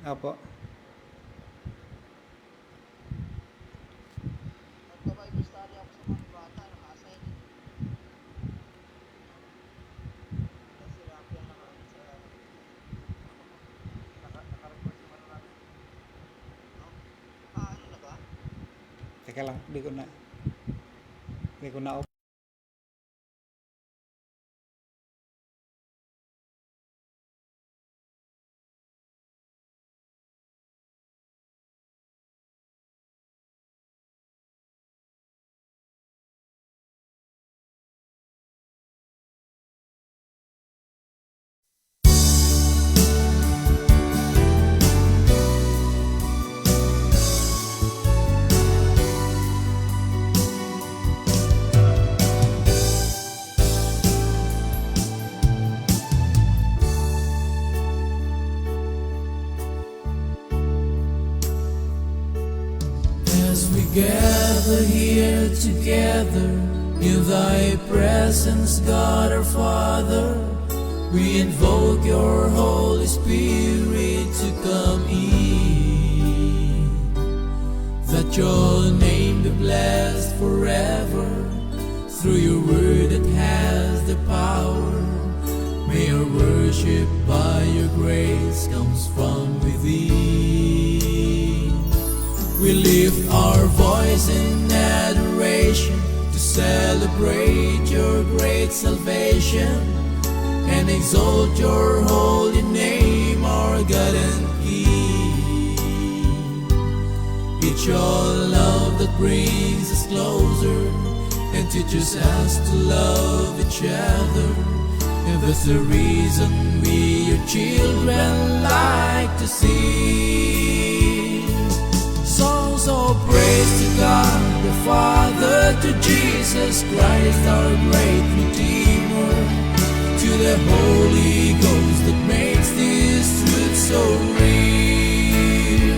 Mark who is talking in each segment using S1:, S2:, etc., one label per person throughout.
S1: Opo.
S2: Nagpa-Bible study ako sa mga bata, naka-assign eh. Kaya si Rafi ang naka-record yung ano natin. No? Ano na ba?
S1: Teka lang, di ko na open.
S3: As we gather here together in thy presence, God our Father, we invoke your Holy Spirit to come in, that your name be blessed forever through your word that has the power. May our worship by your grace comes from within. We lift our voice in adoration to celebrate your great salvation and exalt your holy name, our God and King. It's your love that brings us closer and teaches us to love each other, and that's the reason we, your children, like to sing songs of praise to God the Father, to Jesus Christ our great Redeemer, to the Holy Ghost that makes this truth so real.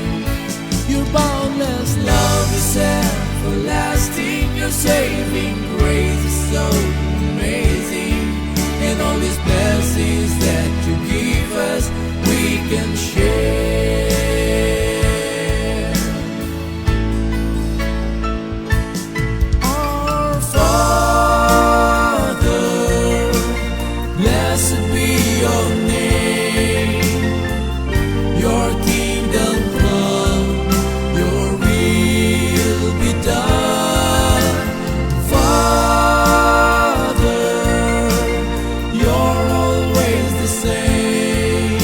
S3: Your boundless love is everlasting, your saving grace is so amazing, and all these blessings that you give us we can share. Our Father, blessed be your name. Your kingdom come, your will be done. Father, you're always the same,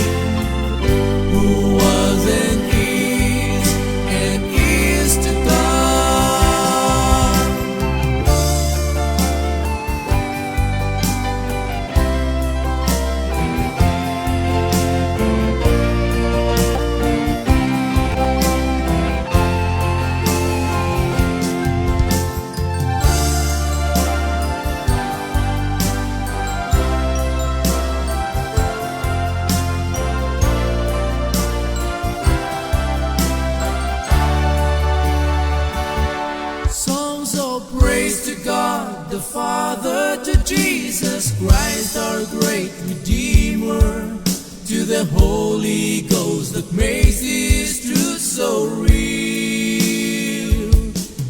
S3: who was and is to come. Songs of praise to God the Father, to Jesus Christ our great Redeemer, to the Holy Ghost that makes this truth so real.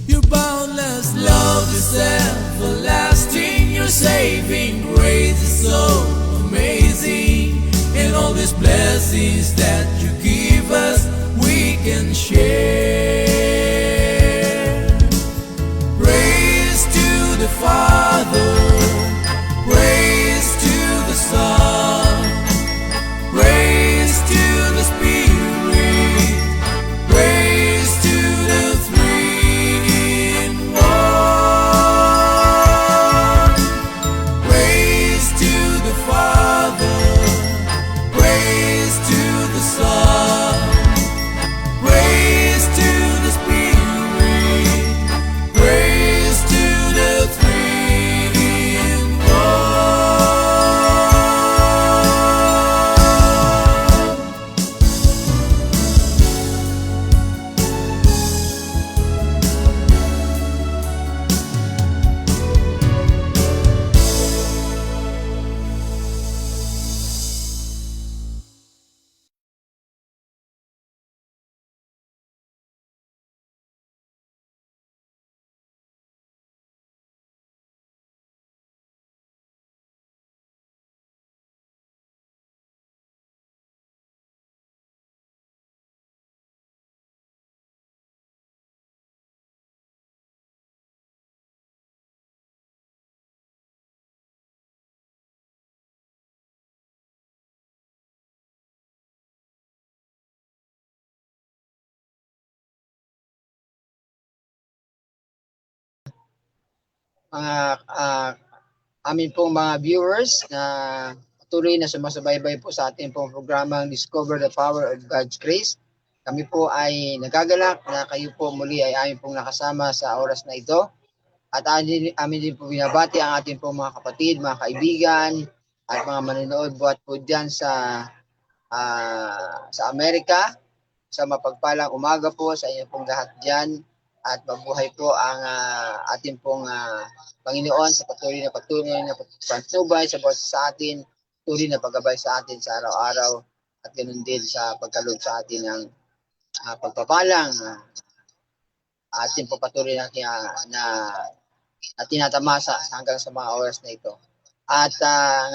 S3: Your boundless love is everlasting, your saving grace is so amazing, and all these blessings that you give us we can share. Praise to the Father, praise to the Son, praise to the Spirit, praise to the Three in One. Praise to the Father, praise to the Son, praise to
S1: mga amin pong mga viewers na patuloy na sumasabay-bay po sa ating pong programang Discover the Power of God's Grace. Kami po ay nagagalak na kayo po muli ay amin pong nakasama sa oras na ito. At amin din po binabati ang ating pong mga kapatid, mga kaibigan, at mga manonood buhat po dyan sa Amerika. Sa mapagpalang umaga po sa inyo pong lahat dyan. At mabuhay po ang ating pong Panginoon sa patuloy na pagtubay sa bawat sa atin, patuloy na paggabay sa atin sa araw-araw, at ganoon din sa pagkaloob sa atin ng pagpapalang ating po patuloy na tinatamasa hanggang sa mga oras na ito. At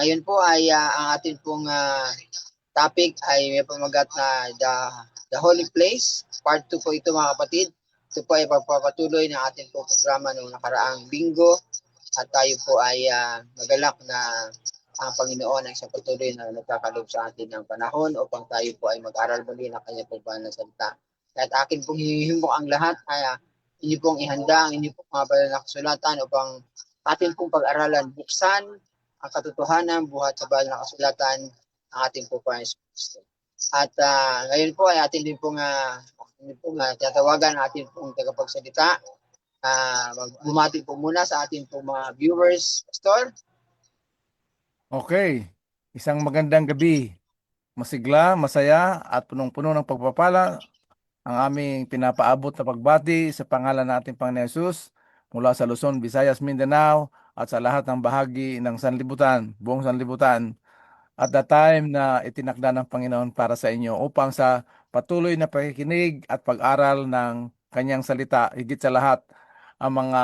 S1: ngayon po ay ang ating pong topic ay may pamagat na The Holy Place. Part 2 po ito mga kapatid. Ito po ay pagpapatuloy ng ating po programa noong nakaraang linggo. At tayo po ay magalak na ang Panginoon ay sa patuloy na nagkakalob sa atin ng panahon upang tayo po ay mag-aral muli ng kanyang pagbanal na salita. At akin pong hihimbok ang lahat ay inyo pong ihanda ang inyo pong mga banal na kasulatan upang atin pong pag-aralan, buksan ang katotohanan buhat sa banal na kasulatan ang ating po Kristo. At ngayon po ay atin din pong tatawagan ang ating pong tagapagsalita. Bumati po muna sa ating pong mga viewers, Pastor.
S2: Okay, isang magandang gabi. Masigla, masaya at punong-puno ng pagpapala ang aming pinapaabot na pagbati sa pangalan ng ating Panginoon Hesus mula sa Luzon, Visayas, Mindanao at sa lahat ng bahagi ng sanlibutan, buong sanlibutan. At the time na itinakda ng Panginoon para sa inyo upang sa patuloy na pakikinig at pag-aral ng kanyang salita, higit sa lahat ang mga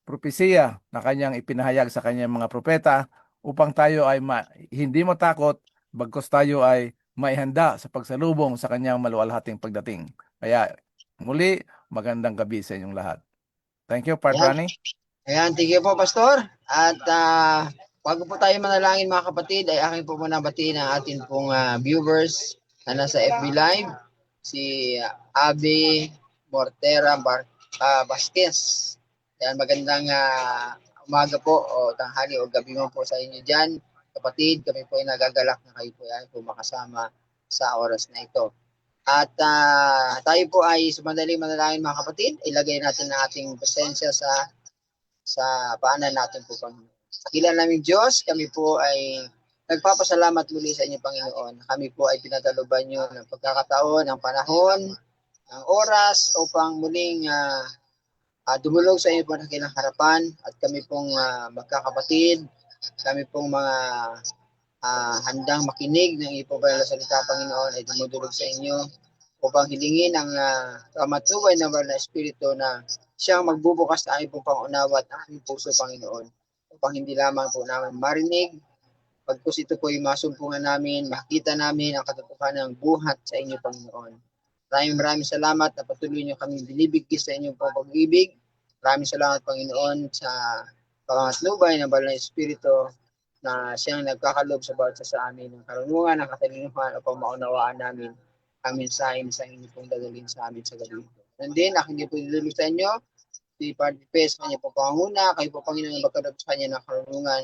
S2: propesiya na kanyang ipinahayag sa kanyang mga propeta upang tayo ay hindi matakot bagkus tayo ay maihanda sa pagsalubong sa kanyang maluwalhating pagdating. Kaya muli, magandang gabi sa inyong lahat. Thank you, Part Rani.
S1: Ayan, thank you po, Pastor. At bago po tayo manalangin mga kapatid, ay aking po muna batiin ang ating pong viewers na nasa FB Live. Si Abby Mortera Vasquez. Ayan, magandang umaga po o tanghali o gabi mo po sa inyo dyan. Kapatid, kami po ay nagagalak na kayo po ay makasama sa oras na ito. At tayo po ay sumadaling manalangin mga kapatid. Ilagay natin ang ating presensya sa paanan natin po, Panginoon. Sa kilala naming Diyos, kami po ay nagpapasalamat muli sa inyo, Panginoon. Kami po ay pinataluban nyo ng pagkakataon, ng panahon, ng oras upang muling dumulog sa inyo po ng kilang harapan. At kami pong magkakapatid, kami pong mga handang makinig ng iyong banal na salita, Panginoon, ay dumudulog sa inyo upang hilingin ang kamatnubay ng banal na Espiritu na siyang magbubukas na aming pong pangunawa at aming puso, Panginoon, upang hindi lamang po namin marinig, pagkus ito po yung masumpungan namin, makita namin ang katotohanan ng buhat sa inyo, Panginoon. Maraming salamat na patuloy niyo kami binibigkis sa inyong pag-ibig. Maraming salamat, Panginoon, sa pangatnubay ng banal na Espiritu na siyang nagkakalob sa bawat sa amin ng karunungan, ng katalinuhan upang maunawaan namin ang mensahe sa inyo pong dadalhin sa amin sa gabi ito. And then, aking din po nilulog sa inyo, si Party Pes, kanya po panguna, kayo po Panginoon magkalob sa kanya ng karunungan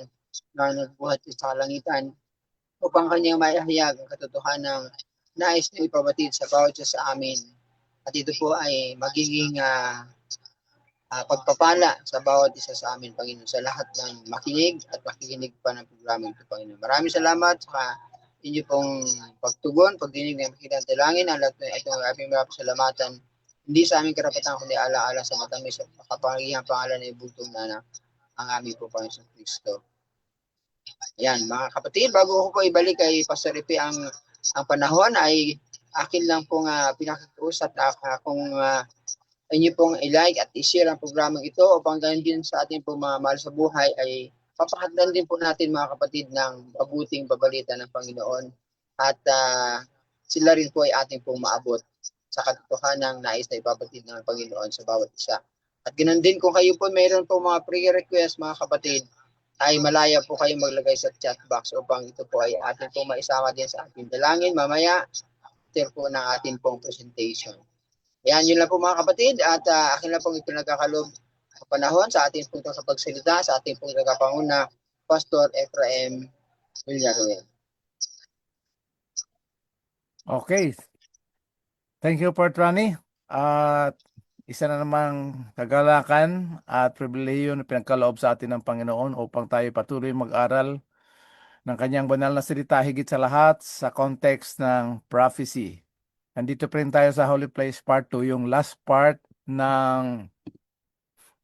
S1: na nagbuhat sa kalangitan upang kanyang maihayag ang katotohanan ng nais na ipabatid sa bawat sa amin. At ito po ay magiging pagpapala sa bawat isa sa amin, Panginoon, sa lahat ng makinig at makikinig pa ng programa ito, Panginoon. Maraming salamat sa inyo pong pagtugon, pagdinig ng makikita at dalangin. Ang lahat ng itong aming mapasalamatan, hindi sa aming karapatan, kundi ala-ala sa matamis at makapangyarihang pangalan ng ibutong na ang aming po Panginoon Kristo. Yan, mga kapatid, bago ko po ibalik kay Pastor Ripi ang panahon, ay akin lang pong pinakikiusap na kung inyo pong i-like at i-share ang programang ito upang ganun din sa ating pong mga mahal sa buhay ay papakatlan din po natin mga kapatid ng mabuting babalita ng Panginoon at sila rin po ay ating pong maabot sa katotohanan ng nais na ipabatid ng Panginoon sa bawat isa. At ganun din kung kayo po mayroon po mga prayer request mga kapatid, ay malaya po kayong maglagay sa chat box upang ito po ay atin pong maisama din sa ating dalangin mamaya after po ng ating pong presentation. Yan, yun lang po mga kapatid at akin lang pong ipinagkakalob panahon sa ating punto sa pagsalita, sa ating pong tagapanguna, Pastor Ephraim Villaruel.
S2: Okay. Thank you, Port Ronnie. At isa na namang kagalakan at pribilehiyo na pinagkaloob sa atin ng Panginoon upang tayo patuloy mag-aral ng kanyang banal na salita higit sa lahat sa context ng prophecy. Nandito pa rin tayo sa Holy Place Part 2, yung last part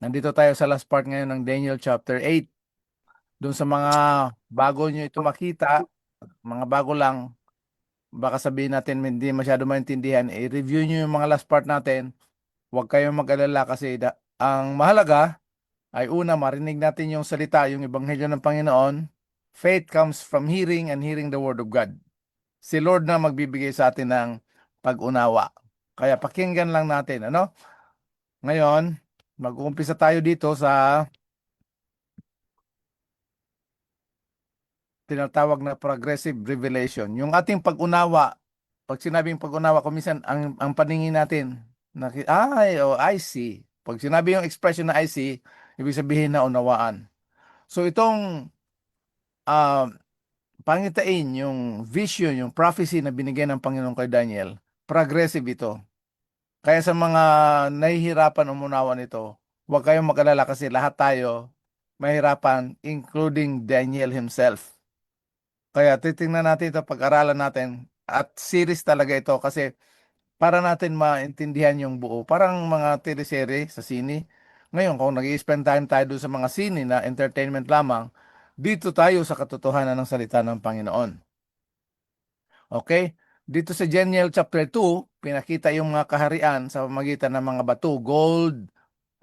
S2: nandito tayo sa last part ngayon ng Daniel chapter 8. Doon sa mga bago nyo ito makita, mga bago lang, baka sabihin natin hindi masyado maintindihan, i-review nyo yung mga last part natin. Huwag kayong mag-alala kasi ang mahalaga ay una, marinig natin yung salita, yung ebanghelyo ng Panginoon. Faith comes from hearing and hearing the word of God. Si Lord na magbibigay sa atin ng pag-unawa. Kaya pakinggan lang natin, ano? Ngayon, mag-uumpisa tayo dito sa tinatawag na progressive revelation. Yung ating pag-unawa, pag sinabing pag-unawa, kuminsan ang paningin natin, I see. Pag sinabi yung expression na I see, ibig sabihin na unawaan. So itong pangitain, yung vision, yung prophecy na binigyan ng Panginoon kay Daniel, progressive ito. Kaya sa mga nahihirapan umunawa nito, huwag kayong mag-alala kasi lahat tayo mahirapan, including Daniel himself. Kaya titingnan natin ito, pag-aralan natin, at series talaga ito kasi para natin maintindihan yung buo. Parang mga teleserye sa sine. Ngayon, kung nag-i-spend time tayo doon sa mga sine na entertainment lamang, dito tayo sa katotohanan ng salita ng Panginoon. Okay? Dito sa Daniel chapter 2, pinakita yung mga kaharian sa pamamagitan ng mga bato, gold,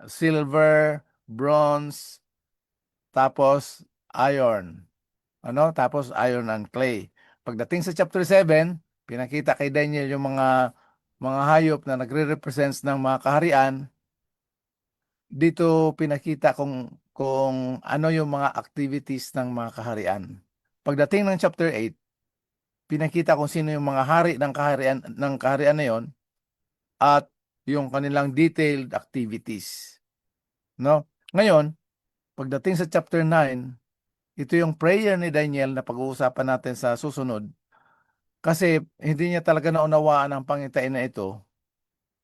S2: silver, bronze, tapos iron. Tapos iron and clay. Pagdating sa chapter 7, pinakita kay Daniel yung mga hayop na nagre-represents ng mga kaharian. Dito pinakita kung ano yung mga activities ng mga kaharian. Pagdating ng chapter 8, pinakita kung sino yung mga hari ng kaharian na yon at yung kanilang detailed activities. No? Ngayon, pagdating sa chapter 9, ito yung prayer ni Daniel na pag-uusapan natin sa susunod. Kasi hindi niya talaga naunawaan ang pangitain na ito.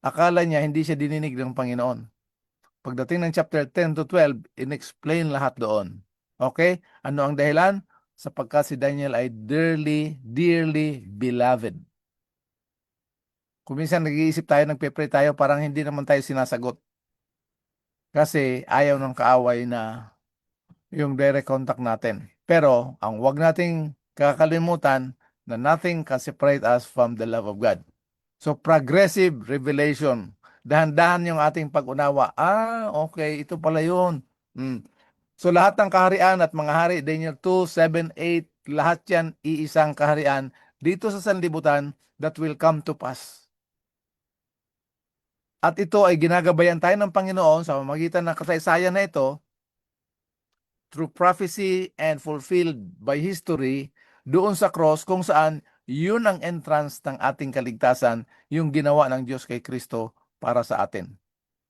S2: Akala niya hindi siya dininig ng Panginoon. Pagdating ng chapter 10 to 12, in-explain lahat doon. Okay? Ano ang dahilan? Sapagkat si Daniel ay dearly, dearly beloved. Kung minsan nag-iisip tayo, nagpe-pray tayo, parang hindi naman tayo sinasagot. Kasi ayaw ng kaaway na yung direct contact natin. Pero, ang wag nating kakalimutan na nothing can separate us from the love of God. So, progressive revelation. Dahan-dahan yung ating pag-unawa. Okay, ito pala yun. So, lahat ng kaharian at mga hari, Daniel 2, 7, 8, lahat yan iisang kaharian dito sa sanlibutan that will come to pass. At ito ay ginagabayan tayo ng Panginoon sa pamamagitan ng kasaysayan na ito through prophecy and fulfilled by history doon sa cross kung saan yun ang entrance ng ating kaligtasan, yung ginawa ng Diyos kay Kristo para sa atin.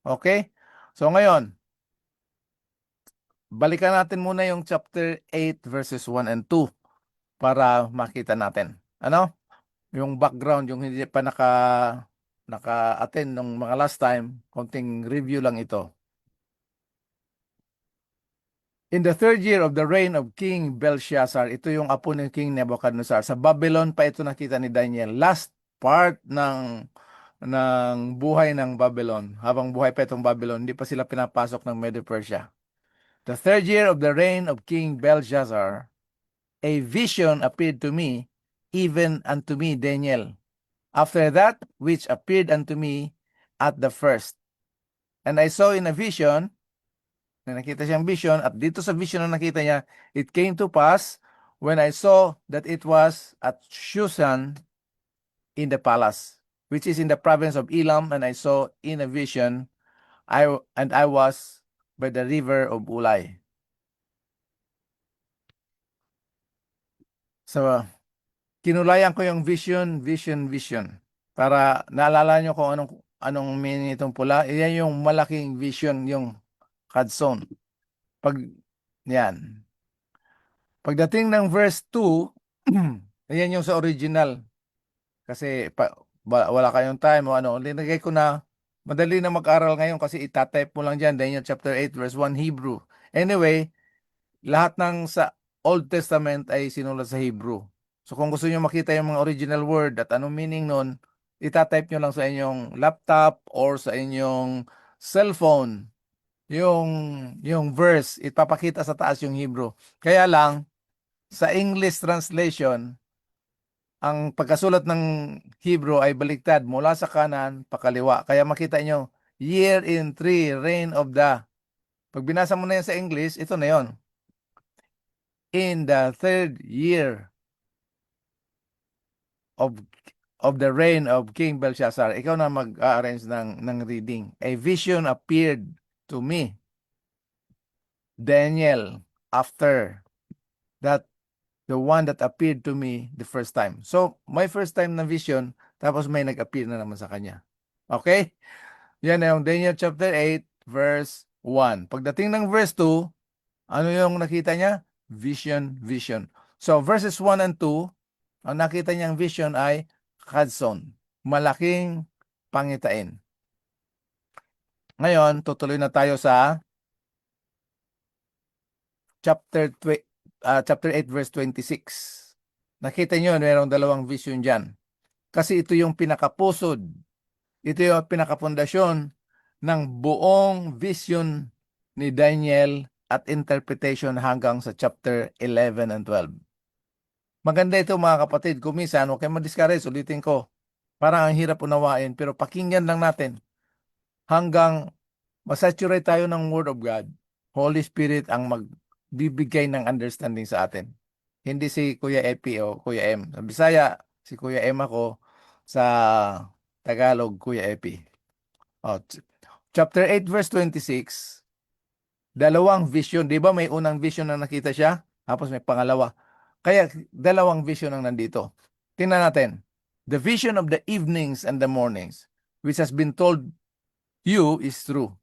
S2: Okay? So ngayon, balikan natin muna yung chapter 8 verses 1 and 2 para makita natin. Yung background, yung hindi pa naka-attend nung mga last time, konting review lang ito. In the third year of the reign of King Belshazzar, ito yung apo ng King Nebuchadnezzar. Sa Babylon pa ito nakita ni Daniel. Last part ng buhay ng Babylon. Habang buhay pa itong Babylon, hindi pa sila pinapasok ng Medo-Persia. The third year of the reign of King Belshazzar, a vision appeared to me, even unto me, Daniel. After that which appeared unto me at the first. And I saw in a vision, nakita siyang vision, at dito sa vision na nakita niya, it came to pass when I saw that it was at Shushan in the palace, which is in the province of Elam, and I saw in a vision, I was by the river of Ulai. So, kinulayan ko yung vision. Para naalala nyo kung anong meaning itong pula. Iyan yung malaking vision, yung Hudson. Yan. Pagdating ng verse 2, ayan yung sa original. Kasi wala kayong time o ano. Linagay ko na, madali na mag-aral ngayon kasi itatype mo lang dyan, Daniel chapter 8 verse 1 Hebrew. Anyway, lahat ng sa Old Testament ay sinulat sa Hebrew. So kung gusto niyo makita yung mga original word at anong meaning nun, itatype nyo lang sa inyong laptop or sa inyong cellphone yung verse, ipapakita sa taas yung Hebrew. Kaya lang, sa English translation, ang pagkasulat ng Hebrew ay baliktad mula sa kanan pakaliwa. Kaya makita nyo, year in 3, reign of the. Pag binasa mo na yan sa English, ito na yon. In the 3rd year of the reign of King Belshazzar. Ikaw na mag-arrange ng reading. A vision appeared to me, Daniel, after that the one that appeared to me the first time. So, my first time na vision, tapos may nag-appear na naman sa kanya. Okay? Yan yung Daniel chapter 8, verse 1. Pagdating ng verse 2, ano yung nakita niya? Vision, vision. So, verses 1 and 2, ang nakita niyang vision ay Hudson, malaking pangitain. Ngayon, tutuloy na tayo sa chapter 8 verse 26. Nakita niyo, mayroong dalawang vision diyan. Kasi ito yung pinakapusod. Ito yung pinakapundasyon ng buong vision ni Daniel at interpretation hanggang sa chapter 11 and 12. Maganda ito mga kapatid. Kung minsan, huwag kayong ma-discourage, ulitin ko. Parang ang hirap unawain, pero pakinggan lang natin hanggang masaturate tayo ng Word of God. Holy Spirit ang magbibigay ng understanding sa atin. Hindi si Kuya Epi o Kuya M. Sa Bisaya, si Kuya M ako. Sa Tagalog, Kuya Epi. Chapter 8 verse 26, dalawang vision. Di ba may unang vision na nakita siya? Tapos may pangalawa. Kaya dalawang vision ang nandito. Tingnan natin. The vision of the evenings and the mornings, which has been told you is true.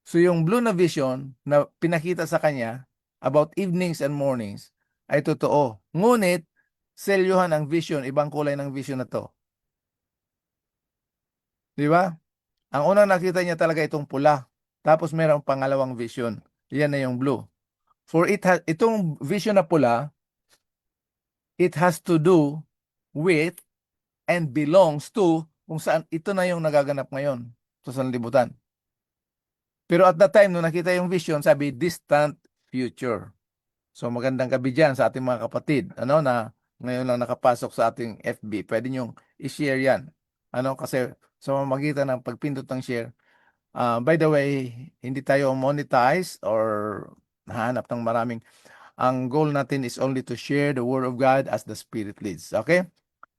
S2: So yung blue na vision na pinakita sa kanya about evenings and mornings ay totoo. Ngunit, selyuhan ang vision, ibang kulay ng vision na to. Di ba? Ang unang nakita niya talaga itong pula. Tapos mayroong pangalawang vision. Yan na yung blue. For itong vision na pula, it has to do with and belongs to kung saan ito na yung nagaganap ngayon sa sanlibutan. Pero at that time, nung nakita yung vision, sabi, distant future. So magandang gabi dyan sa ating mga kapatid. Ano na ngayon lang nakapasok sa ating FB. Pwede nyo i-share yan. Ano kasi sa pamamagitan ng pagpindot ng share. By the way, hindi tayo monetize or nahanap ng maraming. Ang goal natin is only to share the Word of God as the Spirit leads. Okay?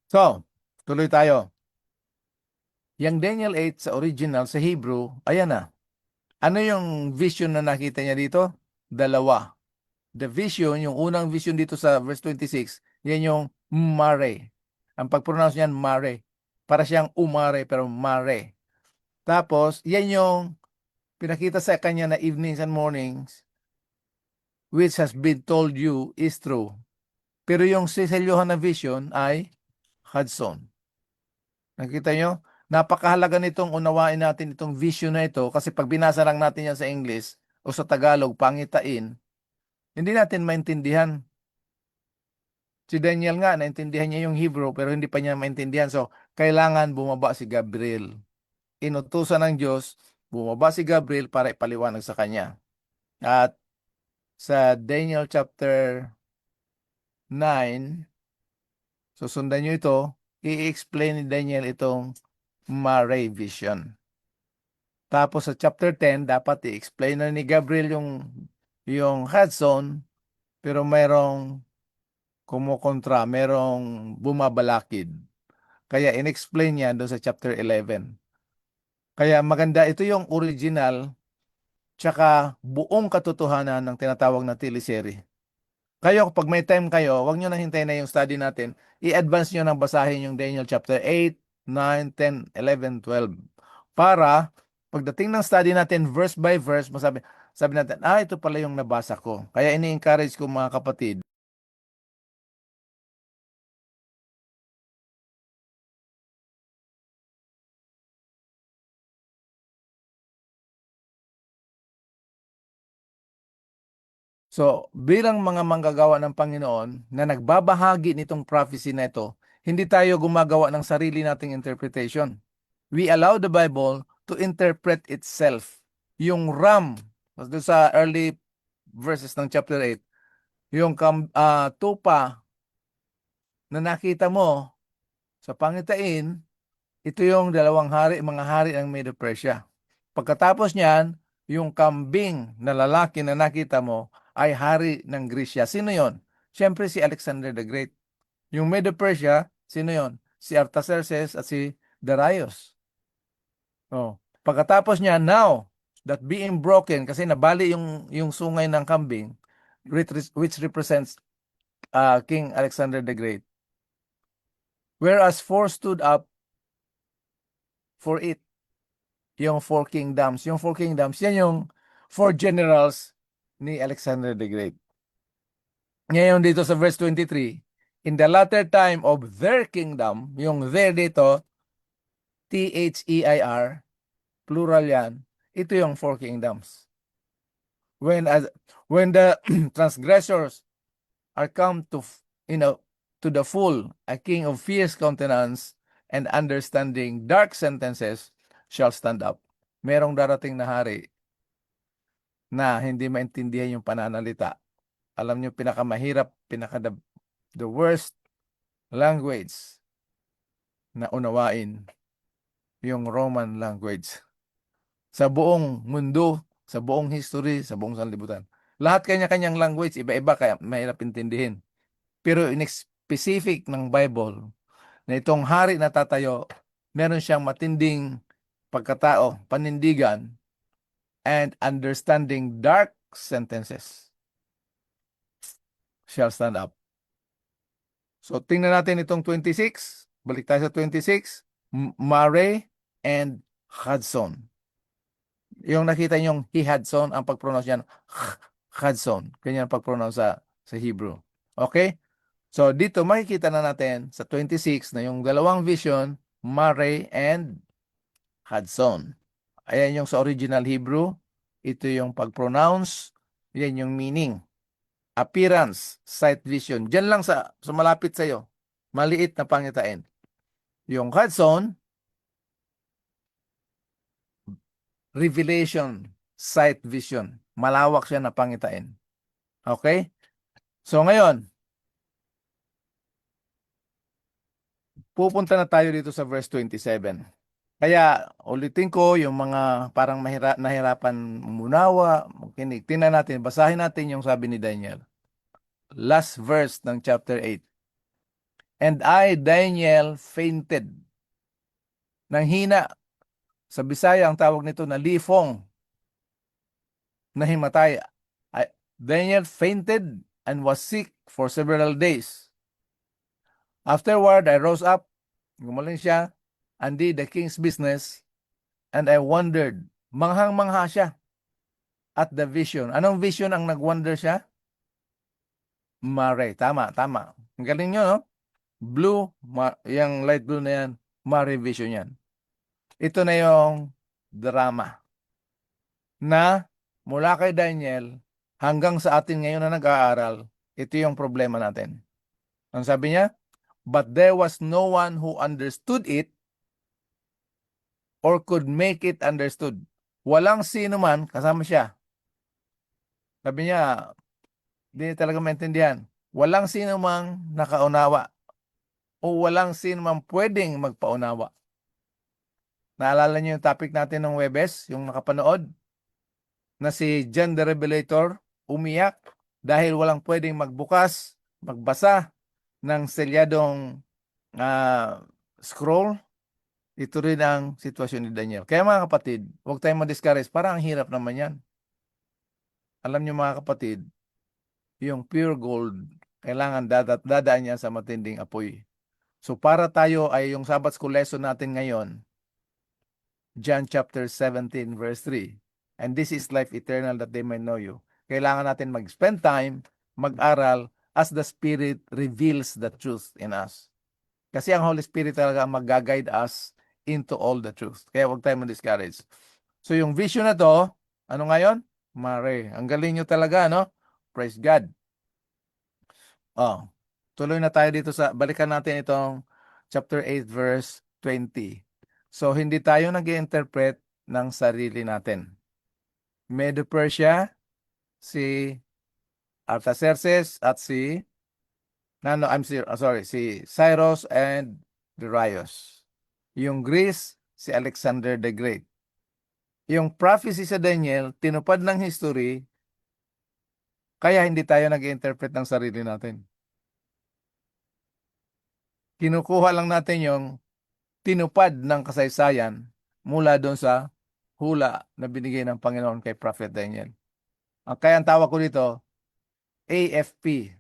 S2: So, tuloy tayo. Yang Daniel 8 sa original, sa Hebrew, ayan na. Ano yung vision na nakita niya dito? Dalawa. The vision, yung unang vision dito sa verse 26, yan yung mare. Ang pag-pronounce niyan, mare. Para siyang umare, pero mare. Tapos, yan yung pinakita sa kanya na evenings and mornings, which has been told you is true. Pero yung siselyuhan na vision ay Hudson. Nakita nyo? Napakahalaga nitong unawain natin itong vision na ito kasi pag binasa lang natin yan sa English o sa Tagalog, pangitain, hindi natin maintindihan. Si Daniel nga, naintindihan niya yung Hebrew pero hindi pa niya maintindihan. So, kailangan bumaba si Gabriel. Inutusan ng Diyos, bumaba si Gabriel para ipaliwanag sa kanya. At sa Daniel chapter 9, susundan nyo ito, i-explain ni Daniel itong Mare vision. Tapos sa chapter 10, dapat i-explain na ni Gabriel yung Hudson, pero mayroong kumukontra, mayroong bumabalakid. Kaya in-explain niya doon sa chapter 11. Kaya maganda, ito yung original, tsaka buong katotohanan ng tinatawag na teleserye. Kayo, pag may time kayo, wag nyo na hintayin na yung study natin. I-advance nyo nang basahin yung Daniel chapter 8, 9, 10, 11, 12. Para pagdating ng study natin verse by verse, sabi natin, ito pala yung nabasa ko. Kaya ini-encourage ko mga kapatid, so, bilang mga manggagawa ng Panginoon na nagbabahagi nitong prophecy na ito, hindi tayo gumagawa ng sarili nating interpretation. We allow the Bible to interpret itself. Yung ram, doon sa early verses ng chapter 8, yung tupa na nakita mo sa pangitain, ito yung dalawang mga hari ng Medo Persia. Pagkatapos niyan, yung kambing na lalaki na nakita mo ay hari ng Grisya. Sino yon? Siyempre si Alexander the Great. Yung Medo Persia, sino yon? Si Artaxerxes at si Darius. Oh. Pagkatapos niya, now, that being broken, kasi nabali yung sungay ng kambing, which represents King Alexander the Great. Whereas four stood up for it. Yung four kingdoms. Yung four kingdoms, yan yung four generals ni Alexander the Great. Ngayon dito sa verse 23, in the latter time of their kingdom, yung there dito, T-H-E-I-R, plural yan, ito yung four kingdoms. When the transgressors are come to the full, a king of fierce countenance and understanding dark sentences shall stand up. Merong darating na hari na hindi maintindihan yung pananalita. Alam nyo, pinakamahirap, the worst language na unawain, yung Roman language. Sa buong mundo, sa buong history, sa buong sanlibutan. Lahat kanya-kanyang language, iba-iba, kaya mahirap intindihin. Pero in specific ng Bible, na itong hari na tatayo, meron siyang matinding pagkatao, panindigan, and understanding dark sentences shall stand up. So, tingnan natin itong 26. Balik tayo sa 26. Mare and Hudson. Yung nakita niyong Hudson, ang pag-pronounce niyan, Hudson. Ganyan ang pag-pronounce sa Hebrew. Okay? So, dito makikita na natin sa 26 na yung dalawang vision, Mare and Hudson. Ayan yung sa original Hebrew. Ito yung pag-pronounce. Yan yung meaning. Appearance, sight, vision. Diyan lang sa malapit sa'yo. Maliit na pangitain. Yung Hudson, revelation, sight, vision. Malawak siya na pangitain. Okay? So ngayon, pupunta na tayo dito sa verse 27. Kaya ulitin ko yung mga parang nahirapan umunawa, makinig. Tingnan natin, basahin natin yung sabi ni Daniel. Last verse ng chapter 8. And I, Daniel, fainted. Nang hina. Sa Bisaya, ang tawag nito na lifong. Nahimatay. Daniel fainted and was sick for several days. Afterward, I rose up. Gumaling siya. And did the king's business. And I wondered. Manghang-mangha siya. At the vision. Anong vision ang nag-wonder siya? Mare. Tama. Ang galing nyo, no? Blue, yung light blue na yan, Mare vision yan. Ito na yung drama na mula kay Daniel hanggang sa atin ngayon na nag-aaral, ito yung problema natin. Ang sabi niya, but there was no one who understood it or could make it understood. Walang sino man, kasama siya. Sabi niya, hindi talaga maintindihan. Walang sino mang nakaunawa o walang sino mang pwedeng magpaunawa. Naalala niyo yung topic natin ng Webes, yung nakapanood, na si John the Revelator umiyak dahil walang pwedeng magbukas, magbasa ng selyadong scroll. Ito rin ang sitwasyon ni Daniel. Kaya mga kapatid, huwag tayong ma-discourage. Parang ang hirap naman yan. Alam niyo mga kapatid, yung pure gold, kailangan dadaan niya sa matinding apoy. So para tayo ay yung Sabbath School lesson natin ngayon, John chapter 17 verse 3. And this is life eternal, that they may know you. Kailangan natin mag-spend time, mag-aral, as the Spirit reveals the truth in us. Kasi ang Holy Spirit talaga ang mag-guide us into all the truth. Kaya huwag tayo ma-discourage. So yung vision na to, ano ngayon? Mare, ang galing nyo talaga, no? Praise God. Oh, tuloy na tayo dito sa, balikan natin itong chapter 8 verse 20. So hindi tayo nag-i-interpret ng sarili natin. Medo-Persia, si Artaxerxes at si si Cyrus and Darius. Yung Greece, si Alexander the Great. Yung prophecy sa Daniel, tinupad ng history, kaya hindi tayo nag-interpret ng sarili natin. Kinukuha lang natin yung tinupad ng kasaysayan mula doon sa hula na binigay ng Panginoon kay Prophet Daniel. Kaya ang tawag ko dito, AFP.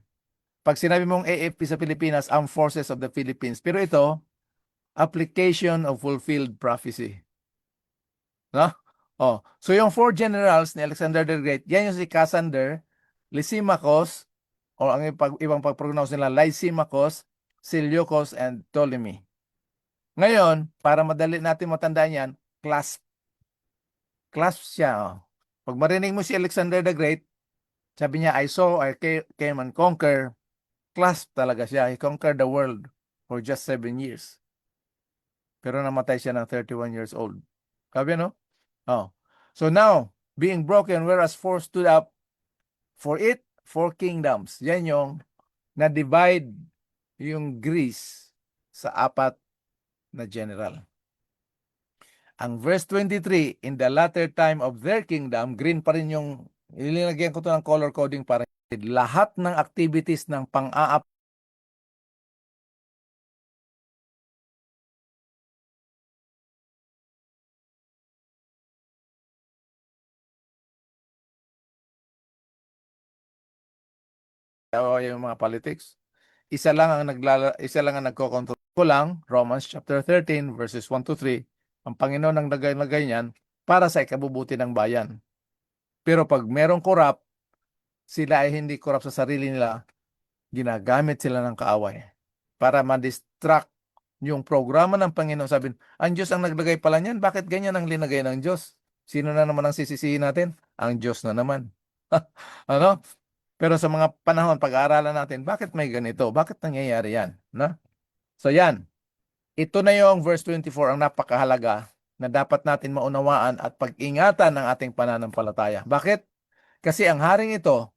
S2: Pag sinabi mong AFP sa Pilipinas, Armed Forces of the Philippines. Pero ito, Application of Fulfilled Prophecy. No? Oh, so yung 4 generals ni Alexander the Great, yan yung si Cassander, Lysimachus, o ang ibang pag-pronounce nila, Lysimachus, Seleucus, and Ptolemy. Ngayon, para madali natin matandaan yan, clasp. Clasp siya. Oh. Pag marinig mo si Alexander the Great, sabi niya, I saw, I came and conquer. Clasp talaga siya. He conquered the world for just 7 years. Pero namatay siya ng 31 years old. Sabi, no? Oh. So now, being broken, whereas 4 stood up, for it, 4 kingdoms. Yan yung na-divide yung Greece sa 4 na general. Ang verse 23, in the latter time of their kingdom, green pa rin yung, ilinagyan ko to ng color coding para lahat ng activities ng pang-aap yung mga politics. Isa lang ang nagko-control ko lang, Romans chapter 13 verses 1 to 3. Ang Panginoon ang nagay niyan para sa ikabubuti ng bayan. Pero pag merong corrupt, sila ay hindi corrupt sa sarili nila, ginagamit sila ng kaaway para ma-distract yung programa ng Panginoon. Sabihin, ang Diyos ang naglagay pala niyan, bakit ganyan ang linagay ng Diyos? Sino na naman ang sisisihin natin? Ang Diyos na naman. Ano? Pero sa mga panahon, pag-aaralan natin, bakit may ganito? Bakit nangyayari yan? No? So yan, ito na yung verse 24 ang napakahalaga na dapat natin maunawaan at pag-ingatan ng ating pananampalataya. Bakit? Kasi ang haring ito,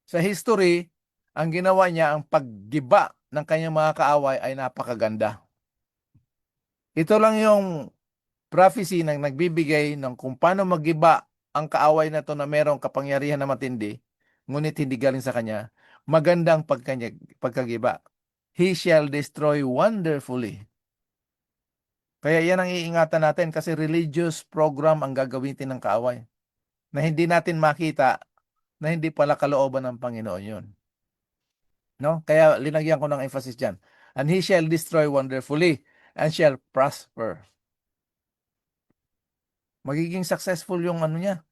S2: sa history, ang ginawa niya, ang paggiba ng kanyang mga kaaway ay napakaganda. Ito lang yung prophecy na nagbibigay ng kung paano magiba ang kaaway na to na merong kapangyarihan na matindi, ngunit hindi galing sa kanya. Magandang pagkagiba. He shall destroy wonderfully. Kaya yan ang iingatan natin kasi religious program ang gagawin ng kaaway na hindi natin makita na hindi pala kalooban ng Panginoon yun. No? Kaya linagyan ko ng emphasis dyan. And he shall destroy wonderfully and shall prosper. Magiging successful yung ano niya.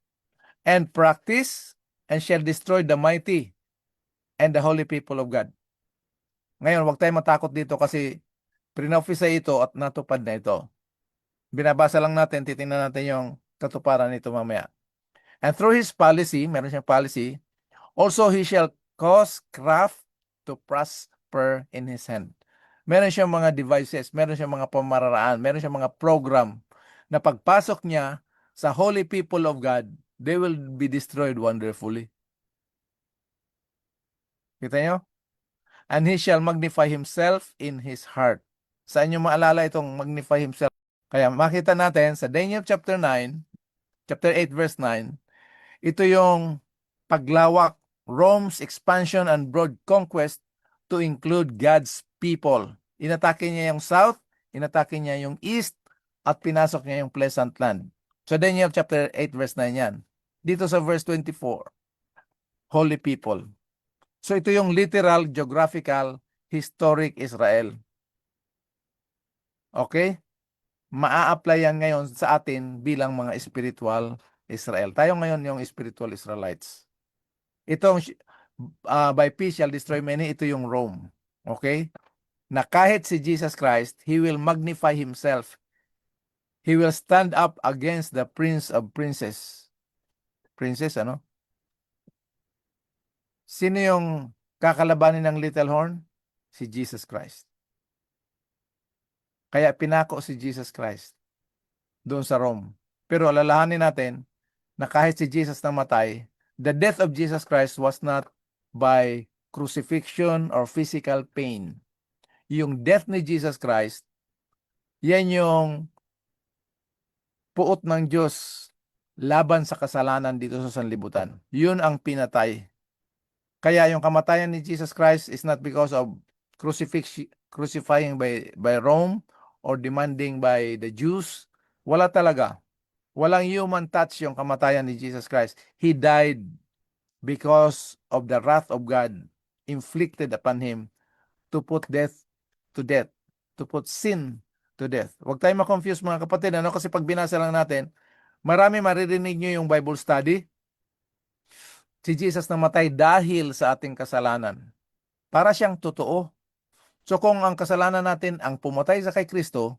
S2: And practice and shall destroy the mighty and the holy people of God. Ngayon, huwag tayong matakot dito kasi pinofisay ito at natupad na ito. Binabasa lang natin, titingnan natin yung katuparan nito mamaya. And through his policy, meron siyang policy, also he shall cause craft to prosper in his hand. Meron siyang mga devices, meron siyang mga pamararaan, meron siyang mga program na pagpasok niya sa holy people of God, they will be destroyed wonderfully. Kita nyo? And he shall magnify himself in his heart. Saan nyo maalala itong magnify himself? Kaya makita natin sa Daniel chapter 9, chapter 8 verse 9, ito yung paglawak, Rome's expansion and broad conquest to include God's people. Inatake niya yung south, inatake niya yung east, at pinasok niya yung pleasant land. So Daniel chapter 8 verse 9 yan. Dito sa verse 24, holy people. So ito yung literal, geographical, historic Israel. Okay? maa-apply yan ngayon sa atin bilang mga spiritual Israel. Tayo ngayon yung spiritual Israelites. Itong by peace shall destroy many, ito yung Rome. Okay? Na kahit si Jesus Christ, He will magnify Himself. He will stand up against the Prince of Princes. Princess, ano? Sino yung kakalabanin ng little horn? Si Jesus Christ. Kaya pinako si Jesus Christ doon sa Rome. Pero alalahanin natin na kahit si Jesus namatay, the death of Jesus Christ was not by crucifixion or physical pain. Yung death ni Jesus Christ, yan yung puot ng Diyos laban sa kasalanan dito sa sanlibutan. Yun ang pinatay. Kaya yung kamatayan ni Jesus Christ is not because of crucifying by Rome or demanding by the Jews. Wala talaga. Walang human touch yung kamatayan ni Jesus Christ. He died because of the wrath of God inflicted upon Him to put death to death, to put sin to death. Huwag tayong ma-confuse mga kapatid, ano? Kasi pag binasa lang natin, marami maririnig nyo yung Bible study. Si Jesus namatay dahil sa ating kasalanan. Para siyang totoo. So kung ang kasalanan natin ang pumatay sa kay Kristo,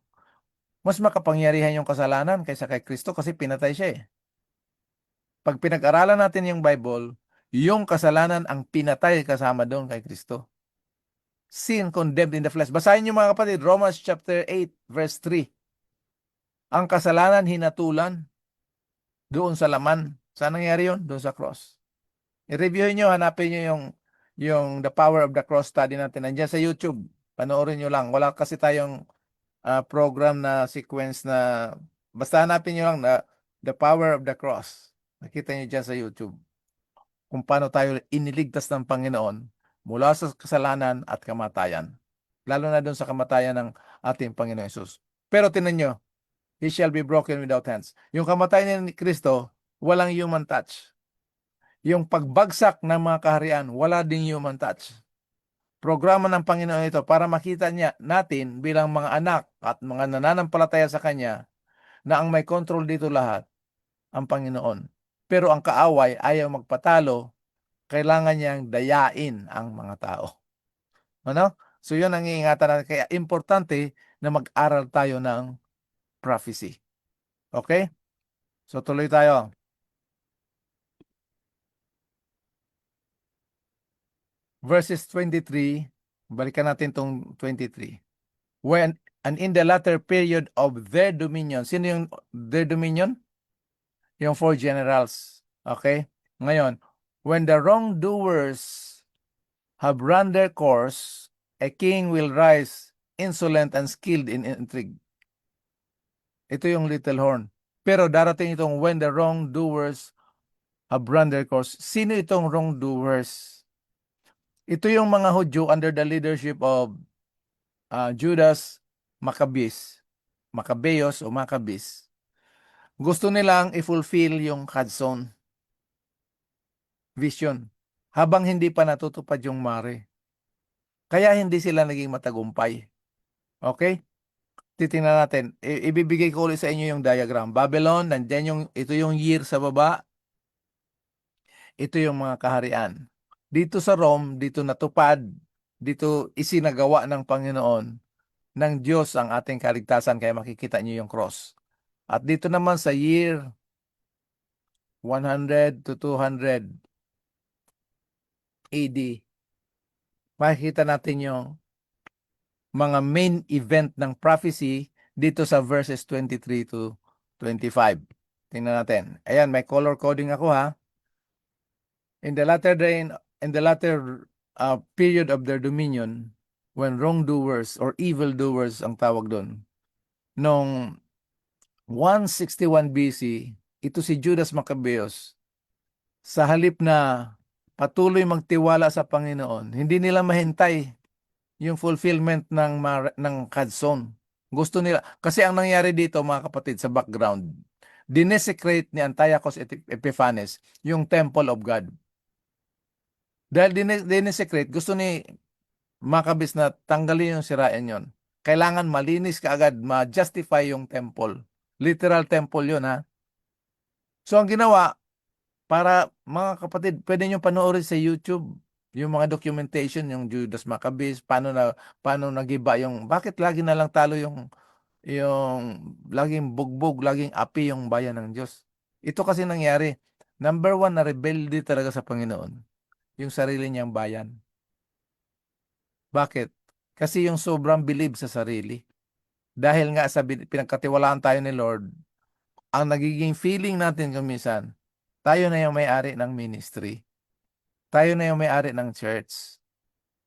S2: mas makapangyarihan yung kasalanan kaysa kay Kristo kasi pinatay siya eh. Pag pinag-aralan natin yung Bible, yung kasalanan ang pinatay kasama doon kay Kristo. Sin condemned in the flesh. Basahin niyo mga kapatid, Romans chapter 8, verse 3. Ang kasalanan hinatulan doon sa laman. Saan nangyari yun? Doon sa cross. I-reviewin nyo, hanapin nyo yung The Power of the Cross study natin. Nandiyan sa YouTube. Panoorin nyo lang. Wala kasi tayong program na sequence na basta hanapin nyo lang na The Power of the Cross. Nakita nyo dyan sa YouTube. Kung paano tayo iniligtas ng Panginoon mula sa kasalanan at kamatayan. Lalo na doon sa kamatayan ng ating Panginoon Yesus. Pero tinan nyo, He shall be broken without hands. Yung kamatayan ni Kristo, walang human touch. Yung pagbagsak ng mga kaharian, wala ding human touch. Programa ng Panginoon ito para makita natin bilang mga anak at mga nananampalataya sa Kanya na ang may control dito lahat, ang Panginoon. Pero ang kaaway ayaw magpatalo, kailangan niyang dayain ang mga tao. Ano? So yun ang iingatan natin. Kaya importante na mag-aral tayo ng prophecy. Okay? So tuloy tayo. Verses 23, balikan natin tong 23. When, and in the latter period of their dominion, sino yung their dominion? Yung 4 generals. Okay? Ngayon, when the wrongdoers have run their course, a king will rise insolent and skilled in intrigue. Ito yung little horn. Pero darating itong when the wrongdoers have run their course. Sino itong wrongdoers? Ito yung mga Hudyo under the leadership of Judas Maccabeus. Maccabeus o Maccabees. Gusto nilang i-fulfill yung Hudson vision habang hindi pa natutupad yung mare. Kaya hindi sila naging matagumpay. Okay? Titingnan natin. Ibibigay ko ulit sa inyo yung diagram. Babylon, nandiyan ito yung year sa baba. Ito yung mga kaharian. Dito sa Rome, dito natupad, dito isinagawa ng Panginoon, ng Diyos ang ating kaligtasan, kaya makikita niyo yung cross. At dito naman sa year 100 to 200 AD, makikita natin yung mga main event ng prophecy dito sa verses 23 to 25. Tingnan natin. Ayan, may color coding ako ha. In the latter period of their dominion, when wrongdoers or evildoers ang tawag doon, noong 161 BC, ito si Judas Maccabeus, sa halip na patuloy magtiwala sa Panginoon, hindi nila mahintay yung fulfillment ng Hudson. Gusto nila, kasi ang nangyari dito mga kapatid sa background, dinesecrate ni Antiochus Epiphanes yung temple of God. Dahil dinesecrate, gusto ni Maccabees na tanggalin yung sirain yon. kailangan malinis kaagad, ma-justify yung temple. Literal temple yun, ha? So, ang ginawa, para mga kapatid, pwede nyo panoorin sa YouTube yung mga documentation, yung Judas Maccabees, paano nagiba yung, bakit lagi na lang talo yung laging bugbog, laging api yung bayan ng Diyos. Ito kasi nangyari. Number one, na rebelde talaga sa Panginoon. Yung sarili niyang bayan. Bakit? Kasi yung sobrang believe sa sarili. Dahil nga sa pinagkatiwalaan tayo ni Lord, ang nagiging feeling natin kuminsan, tayo na yung may-ari ng ministry. Tayo na yung may-ari ng church.